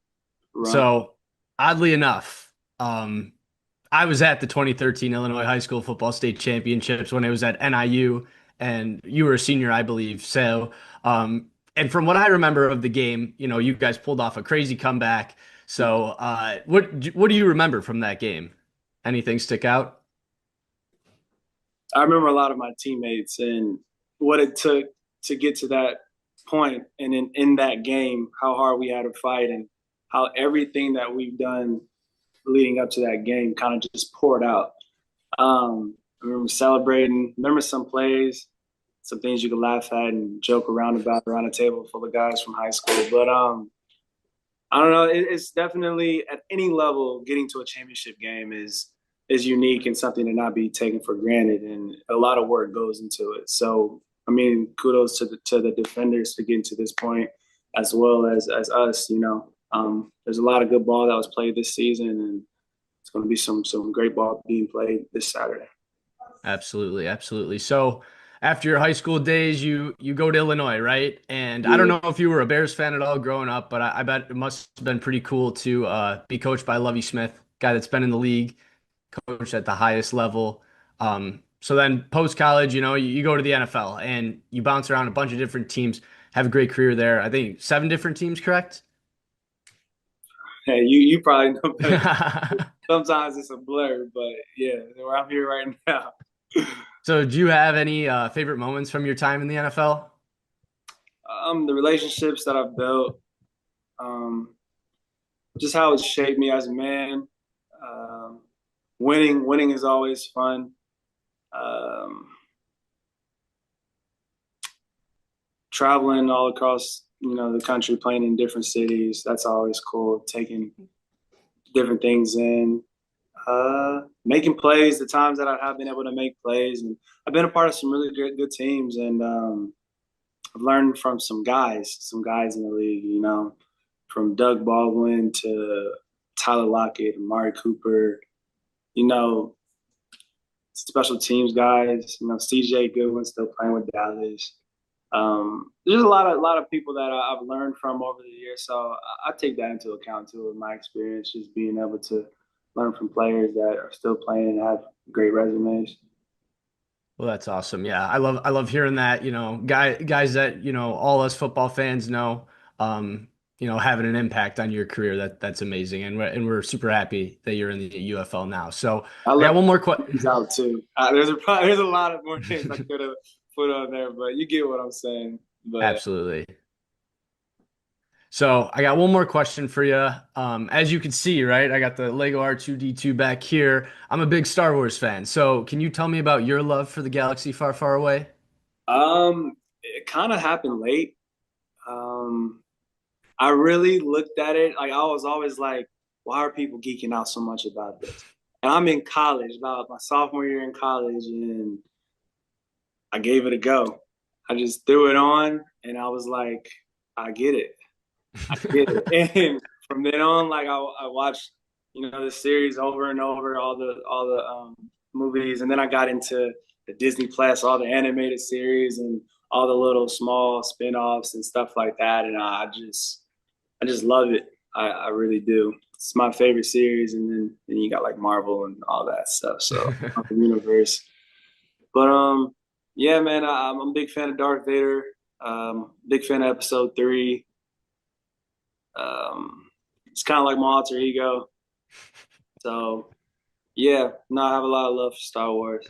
Speaker 4: run.
Speaker 2: So, oddly enough, I was at the 2013 Illinois High School Football State Championships when it was at NIU, and you were a senior, I believe. So, and from what I remember of the game, you guys pulled off a crazy comeback. So, what do you remember from that game? Anything stick out?
Speaker 4: I remember a lot of my teammates and what it took to get to that point, and in that game, how hard we had to fight, and how everything that we've done leading up to that game kind of just poured out. I remember celebrating. Remember some plays, some things you could laugh at and joke around about around a table full of guys from high school. But I don't know. It's definitely at any level, getting to a championship game is unique and something to not be taken for granted. And a lot of work goes into it. So, I mean, kudos to the Defenders for getting to this point, as well as us. There's a lot of good ball that was played this season, and it's going to be some great ball being played this Saturday.
Speaker 2: Absolutely, absolutely. So, after your high school days, you go to Illinois, right? And I don't know if you were a Bears fan at all growing up, but I bet it must have been pretty cool to be coached by Lovie Smith, guy that's been in the league, coached at the highest level. So then post college, you go to the NFL and you bounce around a bunch of different teams, have a great career there. I think 7 different teams, correct?
Speaker 4: Hey, you probably know better. Sometimes it's a blur, but yeah, I'm here right now.
Speaker 2: So do you have any favorite moments from your time in the NFL?
Speaker 4: The relationships that I've built, just how it's shaped me as a man. Winning is always fun. Traveling all across, the country, playing in different cities, that's always cool. Taking different things in. Making plays, the times that I have been able to make plays. And I've been a part of some really good teams, and I've learned from some guys in the league, from Doug Baldwin to Tyler Lockett, Amari Cooper, special teams guys, CJ Goodwin still playing with Dallas. There's a lot of people that I've learned from over the years, so I take that into account too in my experience, just being able to learn from players that are still playing and have great resumes.
Speaker 2: Well, that's awesome. Yeah, I love hearing that. Guys that all us football fans know, having an impact on your career. That's amazing, and we're super happy that you're in the UFL now. So I got one more question.
Speaker 4: Out too. There's a lot of more things I could have put on there, but you get what I'm saying. But
Speaker 2: absolutely. So I got one more question for you. As you can see, right, I got the Lego R2-D2 back here. I'm a big Star Wars fan. So can you tell me about your love for the galaxy far, far away?
Speaker 4: It kind of happened late. I really looked at it. Like, I was always like, why are people geeking out so much about this? And I'm in college, about my sophomore year in college, and I gave it a go. I just threw it on, and I was like, I get it. And from then on, like I watched, the series over and over, all the movies, and then I got into the Disney Plus, all the animated series, and all the little small spin-offs and stuff like that, and I just love it. I really do. It's my favorite series, and then you got like Marvel and all that stuff. So the universe. But yeah, man, I'm a big fan of Darth Vader. Big fan of Episode 3. It's kind of like my alter ego. So yeah, no, I have a lot of love for Star Wars.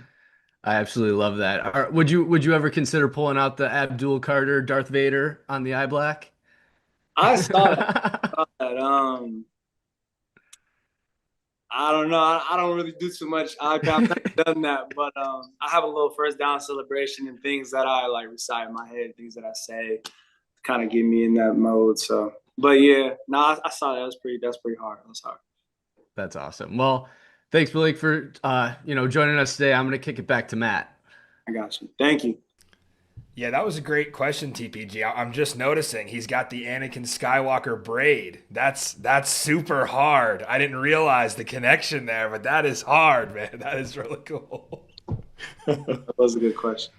Speaker 2: I absolutely love that. Would you ever consider pulling out the Abdul Carter Darth Vader on the eye black?
Speaker 4: I saw that. I don't know. I don't really do too much. I've not done that, but I have a little first down celebration and things that I like recite in my head, things that I say, to kind of get me in that mode. So, but yeah, no, I saw that. That's pretty hard. That's hard.
Speaker 2: That's awesome. Well, thanks, Blake, for joining us today. I'm gonna kick it back to Matt.
Speaker 4: I got you. Thank you.
Speaker 1: Yeah, that was a great question, TPG. I'm just noticing he's got the Anakin Skywalker braid. That's super hard. I didn't realize the connection there, but that is hard, man. That is really cool.
Speaker 4: That was a good question.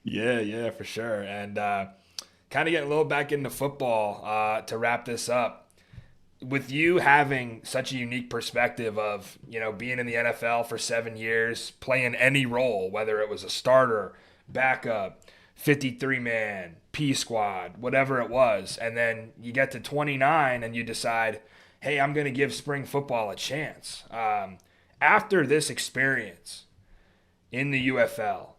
Speaker 1: Yeah, for sure. And kind of getting a little back into football to wrap this up. With you having such a unique perspective of, being in the NFL for 7 years, playing any role, whether it was a starter, backup, 53-man, P squad, whatever it was, and then you get to 29 and you decide, hey, I'm going to give spring football a chance. After this experience in the UFL,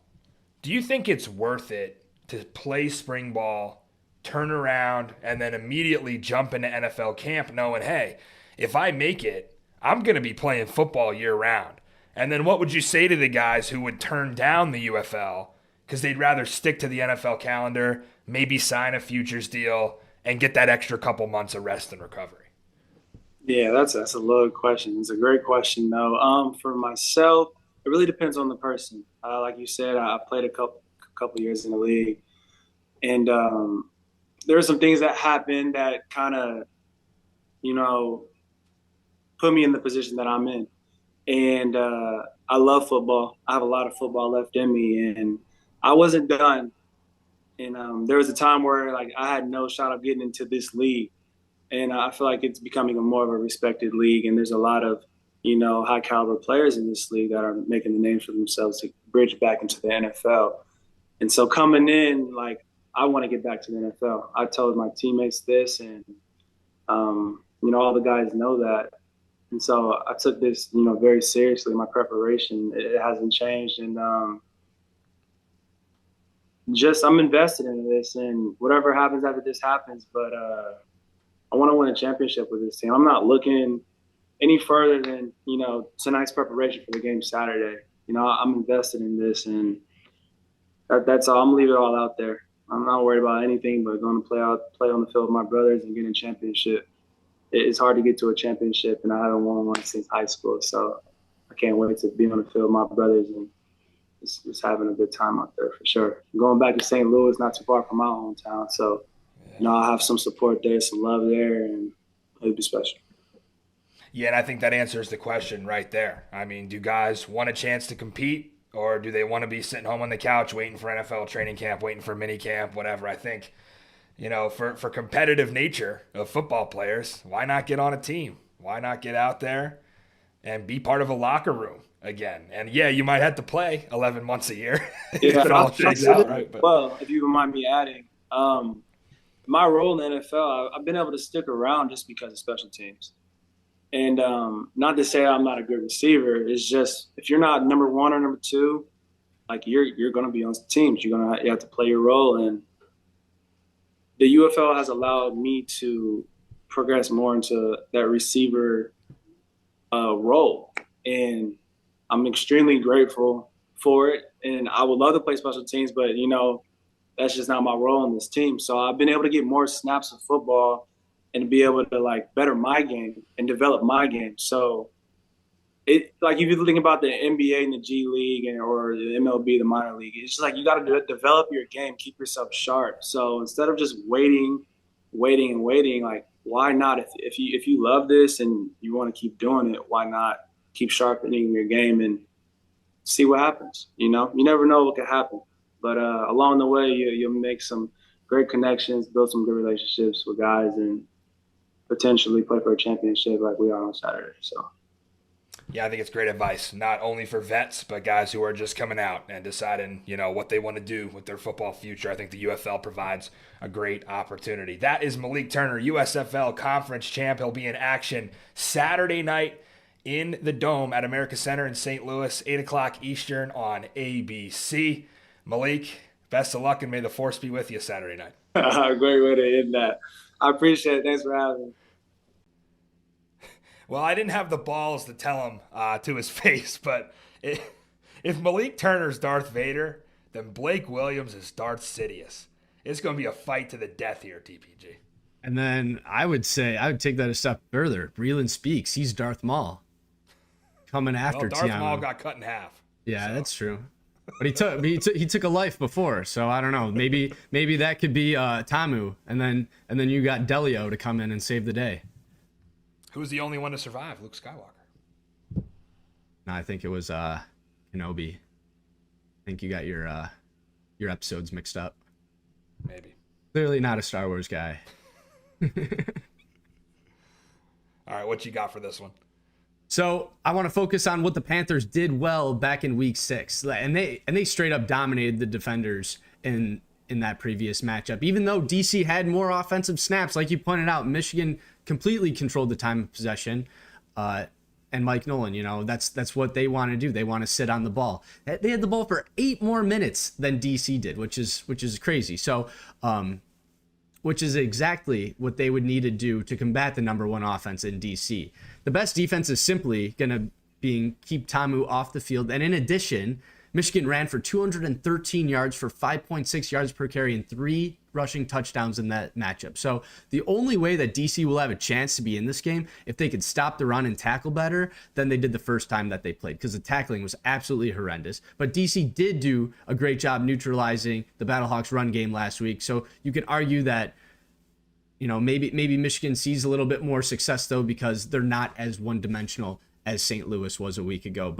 Speaker 1: do you think it's worth it to play spring ball, turn around, and then immediately jump into NFL camp knowing, hey, if I make it, I'm going to be playing football year round? And then what would you say to the guys who would turn down the UFL because they'd rather stick to the NFL calendar, maybe sign a futures deal, and get that extra couple months of rest and recovery?
Speaker 4: Yeah, that's a loaded question. It's a great question, though. For myself, it really depends on the person. Like you said, I played a couple years in the league, and there are some things that happened that kind of, put me in the position that I'm in. And I love football. I have a lot of football left in me, and I wasn't done. And there was a time where I had no shot of getting into this league. And I feel like it's becoming a more of a respected league. And there's a lot of, high caliber players in this league that are making the names for themselves to bridge back into the NFL. And so coming in, I want to get back to the NFL. I told my teammates this, and, all the guys know that. And so I took this, very seriously. My preparation, it hasn't changed. And, I'm invested in this, and whatever happens after this happens. But I want to win a championship with this team. I'm not looking any further than tonight's preparation for the game Saturday. I'm invested in this, and that's all. I'm gonna leave it all out there. I'm not worried about anything but going to play on the field with my brothers and getting a championship. It's hard to get to a championship, and I haven't won one since high school. So I can't wait to be on the field with my brothers and just having a good time out there for sure. Going back to St. Louis, not too far from my hometown. So, I'll have some support there, some love there, and it'll be special.
Speaker 1: Yeah, and I think that answers the question right there. I mean, do guys want a chance to compete, or do they want to be sitting home on the couch waiting for NFL training camp, waiting for mini camp, whatever? I think, for competitive nature of football players, why not get on a team? Why not get out there and be part of a locker room again? And yeah, you might have to play 11 months a year.
Speaker 4: Yeah,
Speaker 1: if it all shakes out, right? But,
Speaker 4: well, if you don't mind me adding, my role in the NFL, I've been able to stick around just because of special teams. And not to say I'm not a good receiver. It's just if you're not number one or number two, you're going to be on teams. You have to play your role. And the UFL has allowed me to progress more into that receiver role. And I'm extremely grateful for it. And I would love to play special teams, but, that's just not my role in this team. So I've been able to get more snaps of football and be able to better my game and develop my game. So if you think about the NBA and the G League or the MLB, the minor league, it's just you got to develop your game, keep yourself sharp. So instead of just waiting, why not? If you love this and you want to keep doing it, why not keep sharpening your game and see what happens? You never know what could happen. But along the way, you'll make some great connections, build some good relationships with guys, and potentially play for a championship like we are on Saturday. So.
Speaker 1: Yeah, I think it's great advice, not only for vets, but guys who are just coming out and deciding, what they want to do with their football future. I think the UFL provides a great opportunity. That is Malik Turner, USFL Conference champ. He'll be in action Saturday night in the Dome at America Center in St. Louis, 8 o'clock Eastern on ABC. Malik, best of luck, and may the force be with you Saturday night.
Speaker 4: Great way to end that. I appreciate it. Thanks for having me.
Speaker 1: Well, I didn't have the balls to tell him to his face, but if Malik Turner's Darth Vader, then Blake Williams is Darth Sidious. It's going to be a fight to the death here, TPG.
Speaker 2: And then I would take that a step further. Breland Speaks, he's Darth Maul coming after
Speaker 1: Darth
Speaker 2: Tiamu.
Speaker 1: Maul got cut in half.
Speaker 2: Yeah, so. That's true. But he took a life before, so I don't know. Maybe that could be Tamu, and then you got Delio to come in and save the day.
Speaker 1: Who was the only one to survive? Luke Skywalker.
Speaker 2: No, I think it was Kenobi. I think you got your episodes mixed up.
Speaker 1: Maybe.
Speaker 2: Clearly not a Star Wars guy.
Speaker 1: All right, what you got for this one?
Speaker 2: So I want to focus on what the Panthers did well back in Week 6, and they straight up dominated the Defenders in that previous matchup. Even though DC had more offensive snaps, like you pointed out, Michigan completely controlled the time of possession. And Mike Nolan, that's what they want to do. They want to sit on the ball. They had the ball for 8 more minutes than DC did, which is crazy. So, which is exactly what they would need to do to combat the number 1 offense in DC. The best defense is simply going to keep Tamu off the field. And in addition, Michigan ran for 213 yards for 5.6 yards per carry and 3 rushing touchdowns in that matchup. So the only way that DC will have a chance to be in this game, if they could stop the run and tackle better than they did the first time that they played, because the tackling was absolutely horrendous. But DC did do a great job neutralizing the Battlehawks run game last week. So you could argue that, maybe Michigan sees a little bit more success though, because they're not as one-dimensional as St. Louis was a week ago.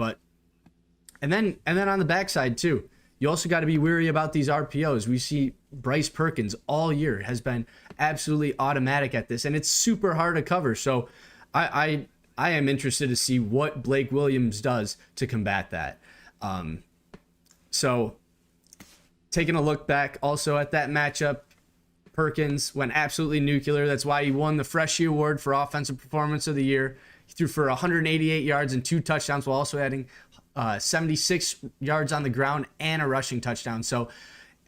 Speaker 2: And then on the backside too, you also got to be wary about these RPOs. We see Bryce Perkins all year has been absolutely automatic at this, and it's super hard to cover. So I am interested to see what Blake Williams does to combat that. So taking a look back also at that matchup, Perkins went absolutely nuclear. That's why he won the Freshie Award for Offensive Performance of the Year. He threw for 188 yards and 2 touchdowns while also adding 76 yards on the ground and a rushing touchdown. So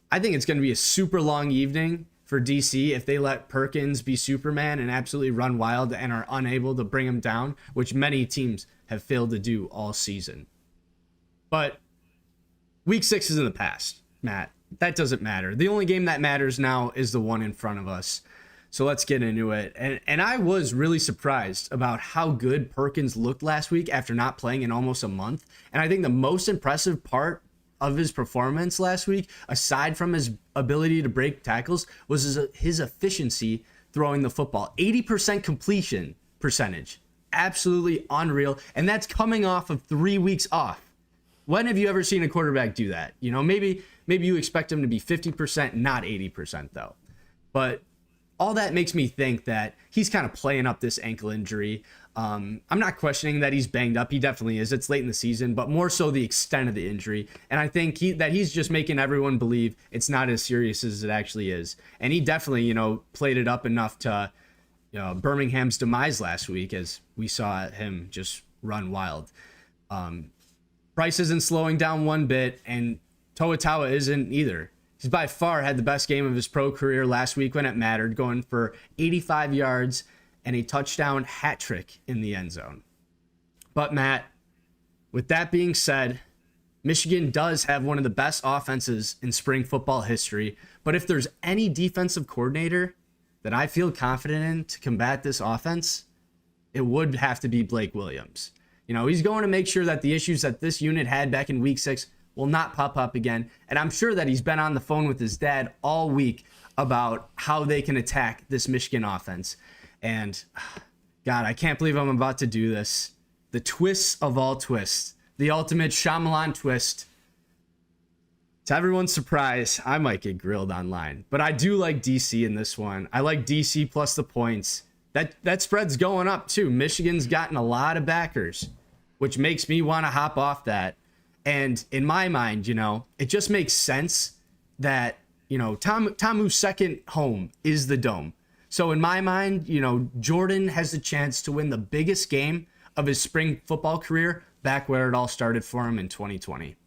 Speaker 2: I think it's going to be a super long evening for DC if they let Perkins be Superman and absolutely run wild and are unable to bring him down, which many teams have failed to do all season. But Week 6 is in the past, Matt. That doesn't matter. The only game that matters now is the one in front of us. So let's get into it. And I was really surprised about how good Perkins looked last week after not playing in almost a month. And I think the most impressive part of his performance last week, aside from his ability to break tackles, was his efficiency throwing the football. 80% completion percentage. Absolutely unreal. And that's coming off of 3 weeks off. When have you ever seen a quarterback do that? Maybe you expect him to be 50%, not 80% though. But all that makes me think that he's kind of playing up this ankle injury. I'm not questioning that he's banged up. He definitely is. It's late in the season, but more so the extent of the injury. And I think that he's just making everyone believe it's not as serious as it actually is. And he definitely, played it up enough to Birmingham's demise last week, as we saw him just run wild. Bryce isn't slowing down one bit, and Toa isn't either. He's by far had the best game of his pro career last week when it mattered, going for 85 yards and a touchdown hat trick in the end zone. But Matt, with that being said, Michigan does have one of the best offenses in spring football history. But if there's any defensive coordinator that I feel confident in to combat this offense, it would have to be Blake Williams. He's going to make sure that the issues that this unit had back in Week 6 will not pop up again. And I'm sure that he's been on the phone with his dad all week about how they can attack this Michigan offense. And God, I can't believe I'm about to do this. The twists of all twists, the ultimate Shyamalan twist. To everyone's surprise, I might get grilled online, but I do like DC in this one. I like DC plus the points. That spread's going up too. Michigan's gotten a lot of backers, which makes me want to hop off that. And in my mind, it just makes sense that, Tamu's second home is the Dome. So in my mind, Jordan has the chance to win the biggest game of his spring football career back where it all started for him in 2020.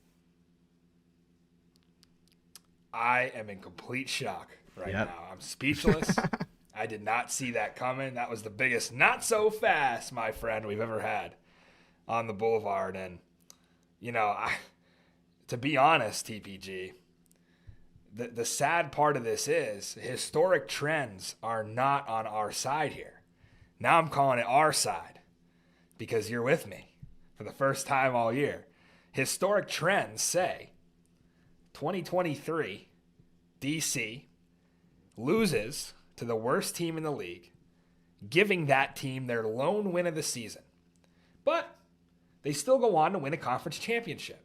Speaker 1: I am in complete shock right
Speaker 2: Yep.
Speaker 1: now. I'm speechless. I did not see that coming. That was the biggest not so fast, my friend, we've ever had on the Boulevard. And, to be honest, TPG, the sad part of this is historic trends are not on our side here. Now I'm calling it our side because you're with me for the first time all year. Historic trends say 2023 DC loses to the worst team in the league, giving that team their lone win of the season. But they still go on to win a conference championship.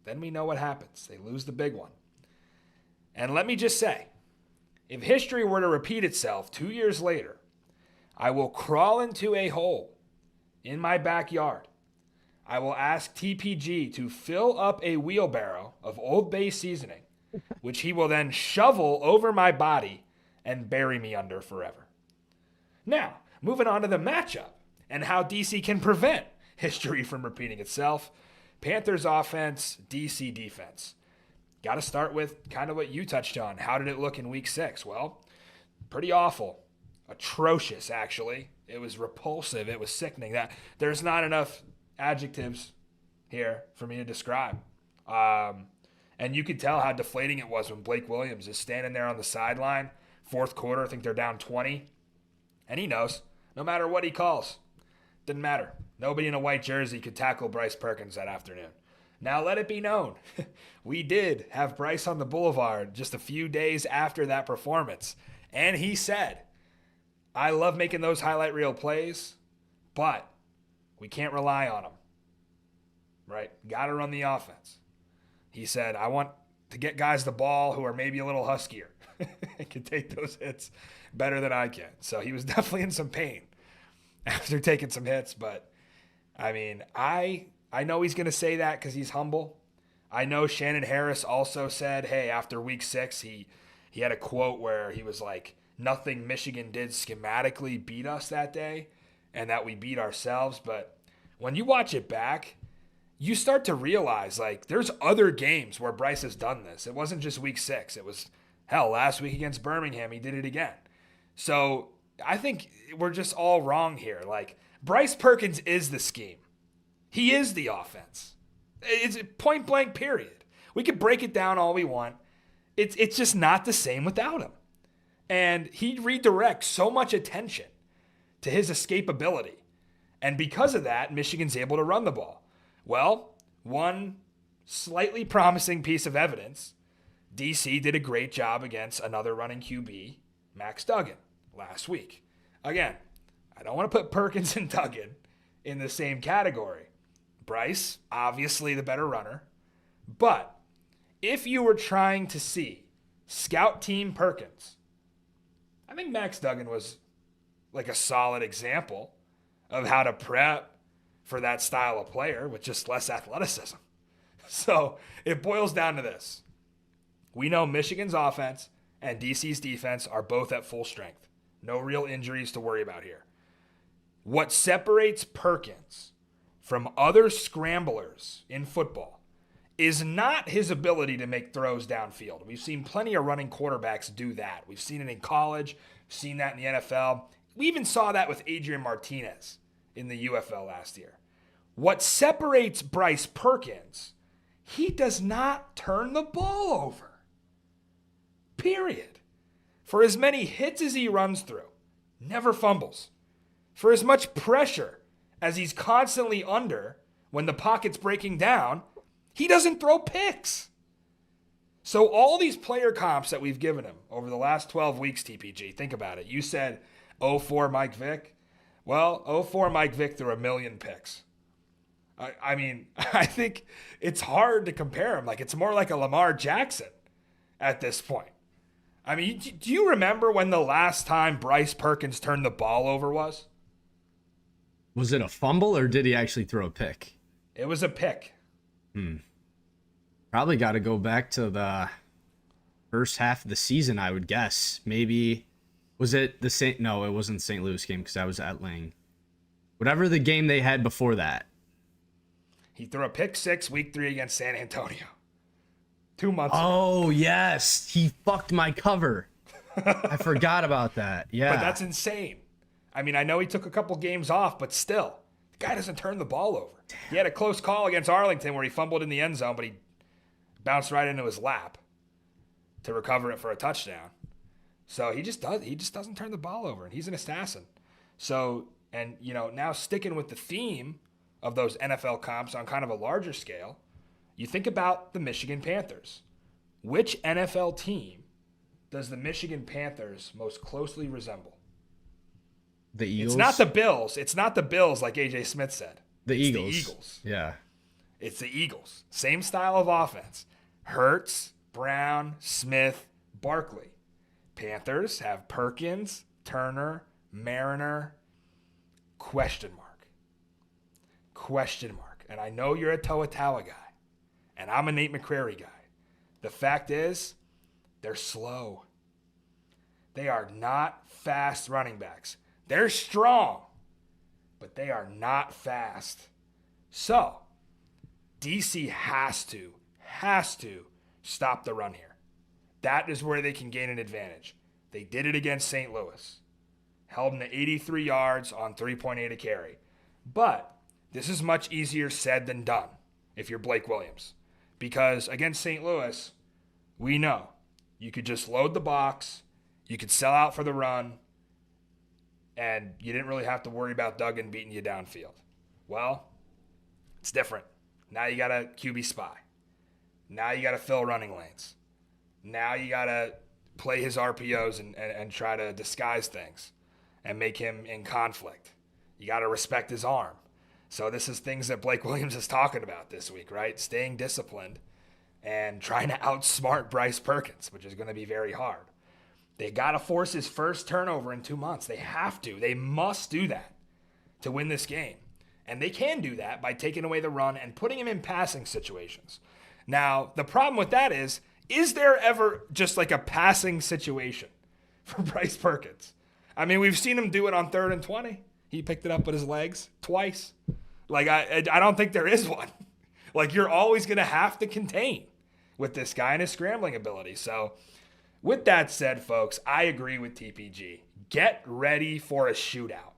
Speaker 1: Then we know what happens. They lose the big one. And let me just say, if history were to repeat itself 2 years later, I will crawl into a hole in my backyard. I will ask TPG to fill up a wheelbarrow of Old Bay seasoning, which he will then shovel over my body and bury me under forever. Now, moving on to the matchup and how DC can prevent history from repeating itself. Panthers offense, DC defense. Got to start with kind of what you touched on. How did it look in week 6? Well, pretty awful. Atrocious, actually. It was repulsive. It was sickening. That there's not enough adjectives here for me to describe. And you could tell how deflating it was when Blake Williams is standing there on the sideline. Fourth quarter, I think they're down 20. And he knows, no matter what he calls, didn't matter. Nobody in a white jersey could tackle Bryce Perkins that afternoon. Now let it be known, we did have Bryce on the Boulevard just a few days after that performance. And he said, I love making those highlight reel plays, but we can't rely on them. Right? Got to run the offense. He said, I want to get guys the ball who are maybe a little huskier and can take those hits better than I can. So he was definitely in some pain after taking some hits. But, I mean, I know he's going to say that because he's humble. I know Shannon Harris also said, hey, after week 6, he had a quote where he was like, nothing Michigan did schematically beat us that day and that we beat ourselves. But when you watch it back, you start to realize, like, there's other games where Bryce has done this. It wasn't just week 6. It was, hell, last week against Birmingham, he did it again. So I think we're just all wrong here. Like, Bryce Perkins is the scheme. He is the offense. It's point blank, period. We could break it down all we want. It's just not the same without him. And he redirects so much attention to his escapability. And because of that, Michigan's able to run the ball. Well, one slightly promising piece of evidence, DC did a great job against another running QB, Max Duggan, last week. Again, I don't want to put Perkins and Duggan in the same category. Bryce, obviously the better runner. But if you were trying to see scout team Perkins, I think Max Duggan was like a solid example of how to prep for that style of player with just less athleticism. So it boils down to this. We know Michigan's offense and DC's defense are both at full strength. No real injuries to worry about here. What separates Perkins from other scramblers in football is not his ability to make throws downfield. We've seen plenty of running quarterbacks do that. We've seen it in college. We've seen that in the NFL. We even saw that with Adrian Martinez in the UFL last year. What separates Bryce Perkins, he does not turn the ball over. Period. For as many hits as he runs through, never fumbles. For as much pressure as he's constantly under when the pocket's breaking down, he doesn't throw picks. So all these player comps that we've given him over the last 12 weeks, TPG, think about it. You said 04 Mike Vick. Well, 04 Mike Vick threw 1 million picks. I mean, I think it's hard to compare him. Like, it's more like a Lamar Jackson at this point. I mean, do you remember when the last time Bryce Perkins turned the ball over was?
Speaker 2: Was it a fumble or did he actually throw a pick?
Speaker 1: It was a pick.
Speaker 2: Probably got to go back to the first half of the season, I would guess. Maybe, was it the St. No, it wasn't the St. Louis game because I was at Lang. Whatever the game they had before that.
Speaker 1: He threw a pick 6 week 3 against San Antonio. 2 months ago.
Speaker 2: Oh, yes. He fucked my cover. I forgot about that. Yeah.
Speaker 1: But that's insane. I mean, I know he took a couple games off, but still, the guy doesn't turn the ball over. Damn. He had a close call against Arlington where he fumbled in the end zone, but he bounced right into his lap to recover it for a touchdown. So he just doesn't turn the ball over, and he's an assassin. So, and now sticking with the theme of those NFL comps on kind of a larger scale, you think about the Michigan Panthers. Which NFL team does the Michigan Panthers most closely resemble?
Speaker 2: The Eagles?
Speaker 1: It's not the Bills. It's not the Bills like A.J. Smith said.
Speaker 2: The Eagles.
Speaker 1: The Eagles.
Speaker 2: Yeah.
Speaker 1: It's the Eagles. Same style of offense. Hurts, Brown, Smith, Barkley. Panthers have Perkins, Turner, Mariner, question mark. And I know you're a Toa-Taua guy, and I'm a Nate McCrary guy. The fact is, they're slow. They are not fast running backs. They're strong, but they are not fast. So, DC has to stop the run here. That is where they can gain an advantage. They did it against St. Louis. Held them to 83 yards on 3.8 a carry. But this is much easier said than done if you're Blake Williams. Because against St. Louis, we know you could just load the box, you could sell out for the run, and you didn't really have to worry about Duggan beating you downfield. Well, it's different. Now you got a QB spy. Now you got to fill running lanes. Now you got to play his RPOs and try to disguise things and make him in conflict. You got to respect his arm. So this is things that Blake Williams is talking about this week, right? Staying disciplined and trying to outsmart Bryce Perkins, which is going to be very hard. They got to force his first turnover in 2 months. They have to. They must do that to win this game. And they can do that by taking away the run and putting him in passing situations. Now, the problem with that is there ever just like a passing situation for Bryce Perkins? I mean, we've seen him do it on 3rd and 20. He picked it up with his legs twice. Like, I don't think there is one. Like, you're always going to have to contain with this guy and his scrambling ability. So, with that said, folks, I agree with TPG. Get ready for a shootout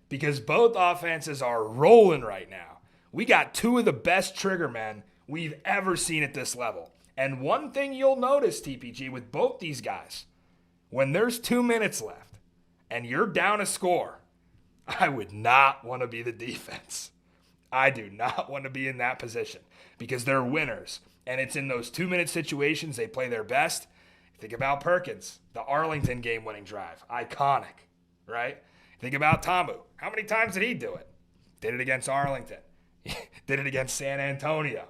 Speaker 1: because both offenses are rolling right now. We got 2 of the best trigger men we've ever seen at this level. And one thing you'll notice, TPG, with both these guys, when there's 2 minutes left and you're down a score, I would not want to be the defense. I do not want to be in that position because they're winners. And it's in those 2-minute situations they play their best. Think about Perkins, the Arlington game-winning drive. Iconic, right? Think about Tamu. How many times did he do it? Did it against Arlington. Did it against San Antonio.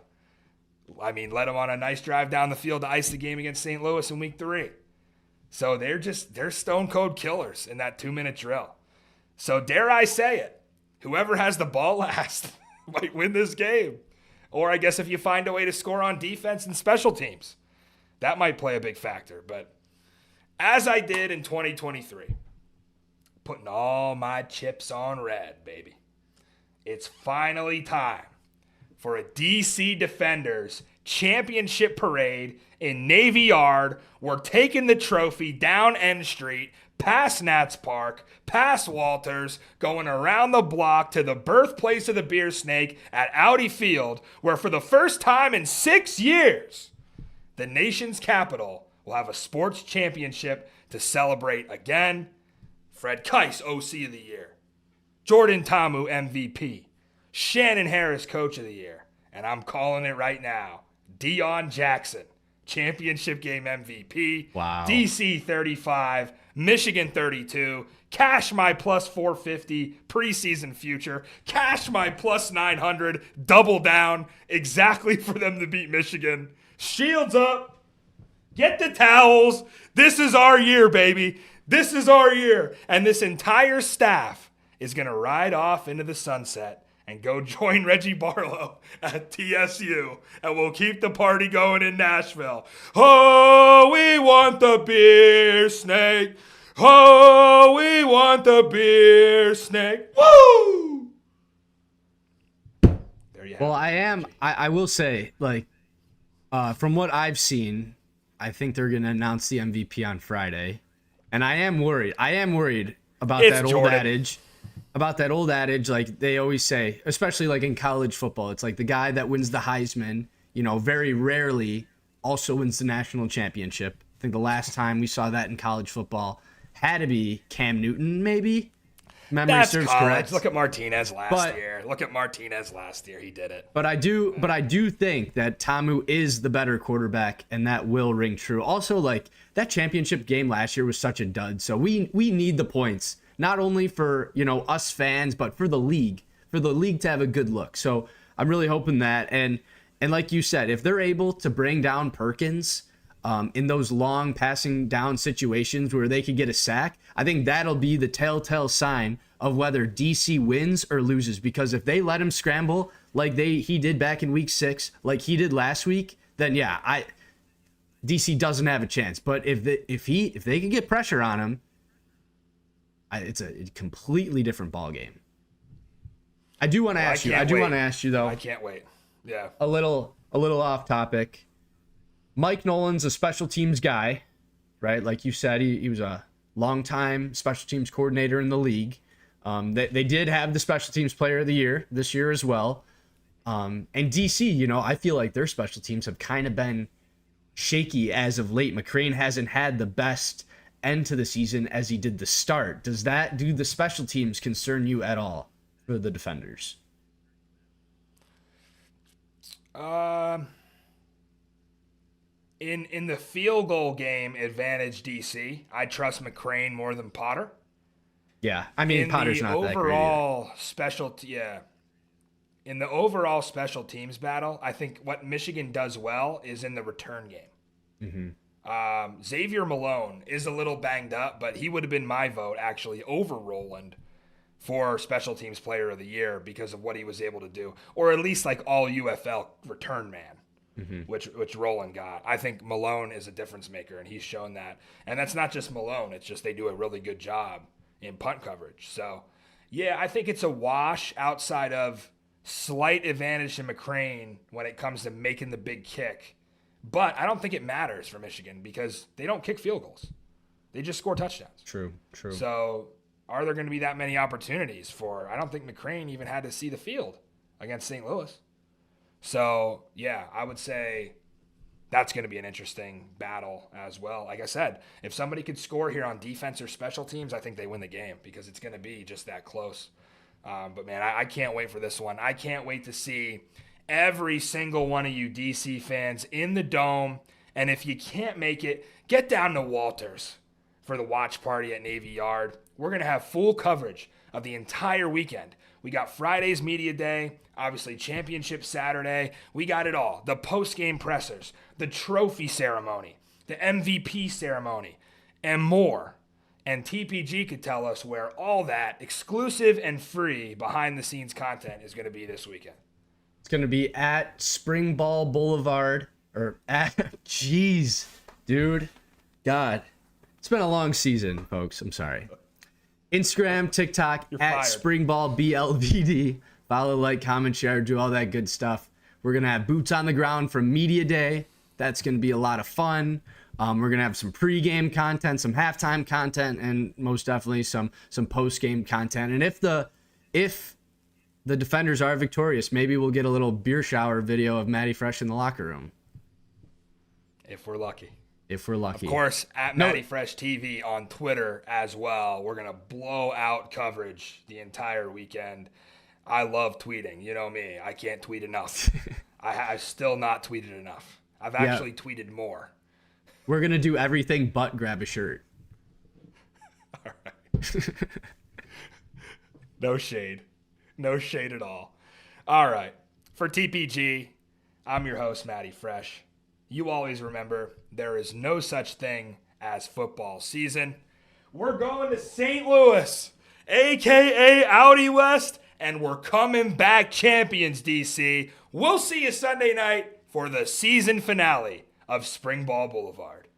Speaker 1: I mean, led him on a nice drive down the field to ice the game against St. Louis in week 3. So they're stone-cold killers in that 2-minute drill. So dare I say it, whoever has the ball last might win this game. Or I guess if you find a way to score on defense and special teams, that might play a big factor. But as I did in 2023, putting all my chips on red, baby. It's finally time for a DC Defenders championship parade in Navy Yard. We're taking the trophy down N Street, past Nats Park, past Walters, going around the block to the birthplace of the beer snake at Audi Field, where for the first time in 6 years, the nation's capital will have a sports championship to celebrate again. Fred Keiss, OC of the Year. Jordan Tamu, MVP. Shannon Harris, Coach of the Year. And I'm calling it right now. Deon Jackson, championship game MVP.
Speaker 2: Wow.
Speaker 1: DC 35, Michigan 32. Cash my plus 450 preseason future. Cash my plus 900. Double down exactly for them to beat Michigan. Shields up. Get the towels. This is our year, baby. This is our year. And this entire staff is going to ride off into the sunset and go join Reggie Barlow at TSU. And we'll keep the party going in Nashville. Oh, we want the beer snake. Oh, we want the beer snake. Woo! There you have
Speaker 2: Well,
Speaker 1: it.
Speaker 2: I will say, like, from what I've seen, I think they're going to announce the MVP on Friday. And I am worried. About
Speaker 1: It's
Speaker 2: that old
Speaker 1: Jordan.
Speaker 2: adage. About that old adage, like they always say, especially like in college football, it's like the guy that wins the Heisman, very rarely also wins the national championship. I think the last time we saw that in college football had to be Cam Newton, maybe. Memory
Speaker 1: That's
Speaker 2: serves
Speaker 1: college.
Speaker 2: correct.
Speaker 1: Look at Martinez last year. He did it.
Speaker 2: But I do think that Tamu is the better quarterback, and that will ring true. Also, like that championship game last year was such a dud, so we need the points, not only for us fans, but for the league to have a good look. So I'm really hoping that, and like you said, if they're able to bring down Perkins in those long passing down situations where they could get a sack, I think that'll be the telltale sign of whether DC wins or loses. Because if they let him scramble like he did back in week 6, like he did last week, then yeah, DC doesn't have a chance. But if they can get pressure on him, it's a completely different ball game. I do want to ask you though.
Speaker 1: I can't wait. Yeah.
Speaker 2: A little off topic. Mike Nolan's a special teams guy, right? Like you said, he was a longtime special teams coordinator in the league. They did have the special teams player of the year this year as well. And DC, I feel like their special teams have kind of been shaky as of late. McCrane hasn't had the best end to the season as he did the start. Do the special teams concern you at all for the Defenders?
Speaker 1: In the field goal game advantage DC, I trust McCrane more than Potter.
Speaker 2: Yeah, I mean Potter's not that great.
Speaker 1: In the overall special teams battle, I think what Michigan does well is in the return game. Mm-hmm. Xavier Malone is a little banged up, but he would have been my vote actually over Roland for special teams player of the year because of what he was able to do, or at least like all UFL return man. Mm-hmm. Which Roland got. I think Malone is a difference maker, and he's shown that. And that's not just Malone. It's just they do a really good job in punt coverage. So, yeah, I think it's a wash outside of slight advantage to McCrane when it comes to making the big kick. But I don't think it matters for Michigan because they don't kick field goals. They just score touchdowns.
Speaker 2: True.
Speaker 1: So are there going to be that many opportunities I don't think McCrane even had to see the field against St. Louis. So, yeah, I would say that's going to be an interesting battle as well. Like I said, if somebody could score here on defense or special teams, I think they win the game because it's going to be just that close. But, man, I can't wait for this one. I can't wait to see every single one of you DC fans in the Dome. And if you can't make it, get down to Walters for the watch party at Navy Yard. We're going to have full coverage of the entire weekend. We got Friday's media day, obviously championship Saturday. We got it all. The post-game pressers, the trophy ceremony, the MVP ceremony, and more. And TPG could tell us where all that exclusive and free behind-the-scenes content is going to be this weekend.
Speaker 2: It's going to be at Springball Boulevard, or at, jeez, dude, God. It's been a long season, folks. I'm sorry. Instagram, TikTok,
Speaker 1: You're
Speaker 2: at
Speaker 1: fired.
Speaker 2: Springball BLVD. Follow, like, comment, share, do all that good stuff. We're going to have boots on the ground from Media Day. That's going to be a lot of fun. We're going to have some pregame content, some halftime content, and most definitely some postgame content. And if the Defenders are victorious, maybe we'll get a little beer shower video of Matty Fresh in the locker room.
Speaker 1: If we're lucky.
Speaker 2: If we're lucky.
Speaker 1: Of course, at Matty Fresh TV on Twitter as well. We're going to blow out coverage the entire weekend. I love tweeting. You know me. I can't tweet enough. I've still not tweeted enough. I've actually tweeted more.
Speaker 2: We're going to do everything but grab a shirt.
Speaker 1: All right. No shade. No shade at all. All right. For TPG, I'm your host, Matty Fresh. you always remember there is no such thing as football season. We're going to St. Louis, a.k.a. Audi West, and we're coming back champions, DC. We'll see you Sunday night for the season finale of Springball Boulevard.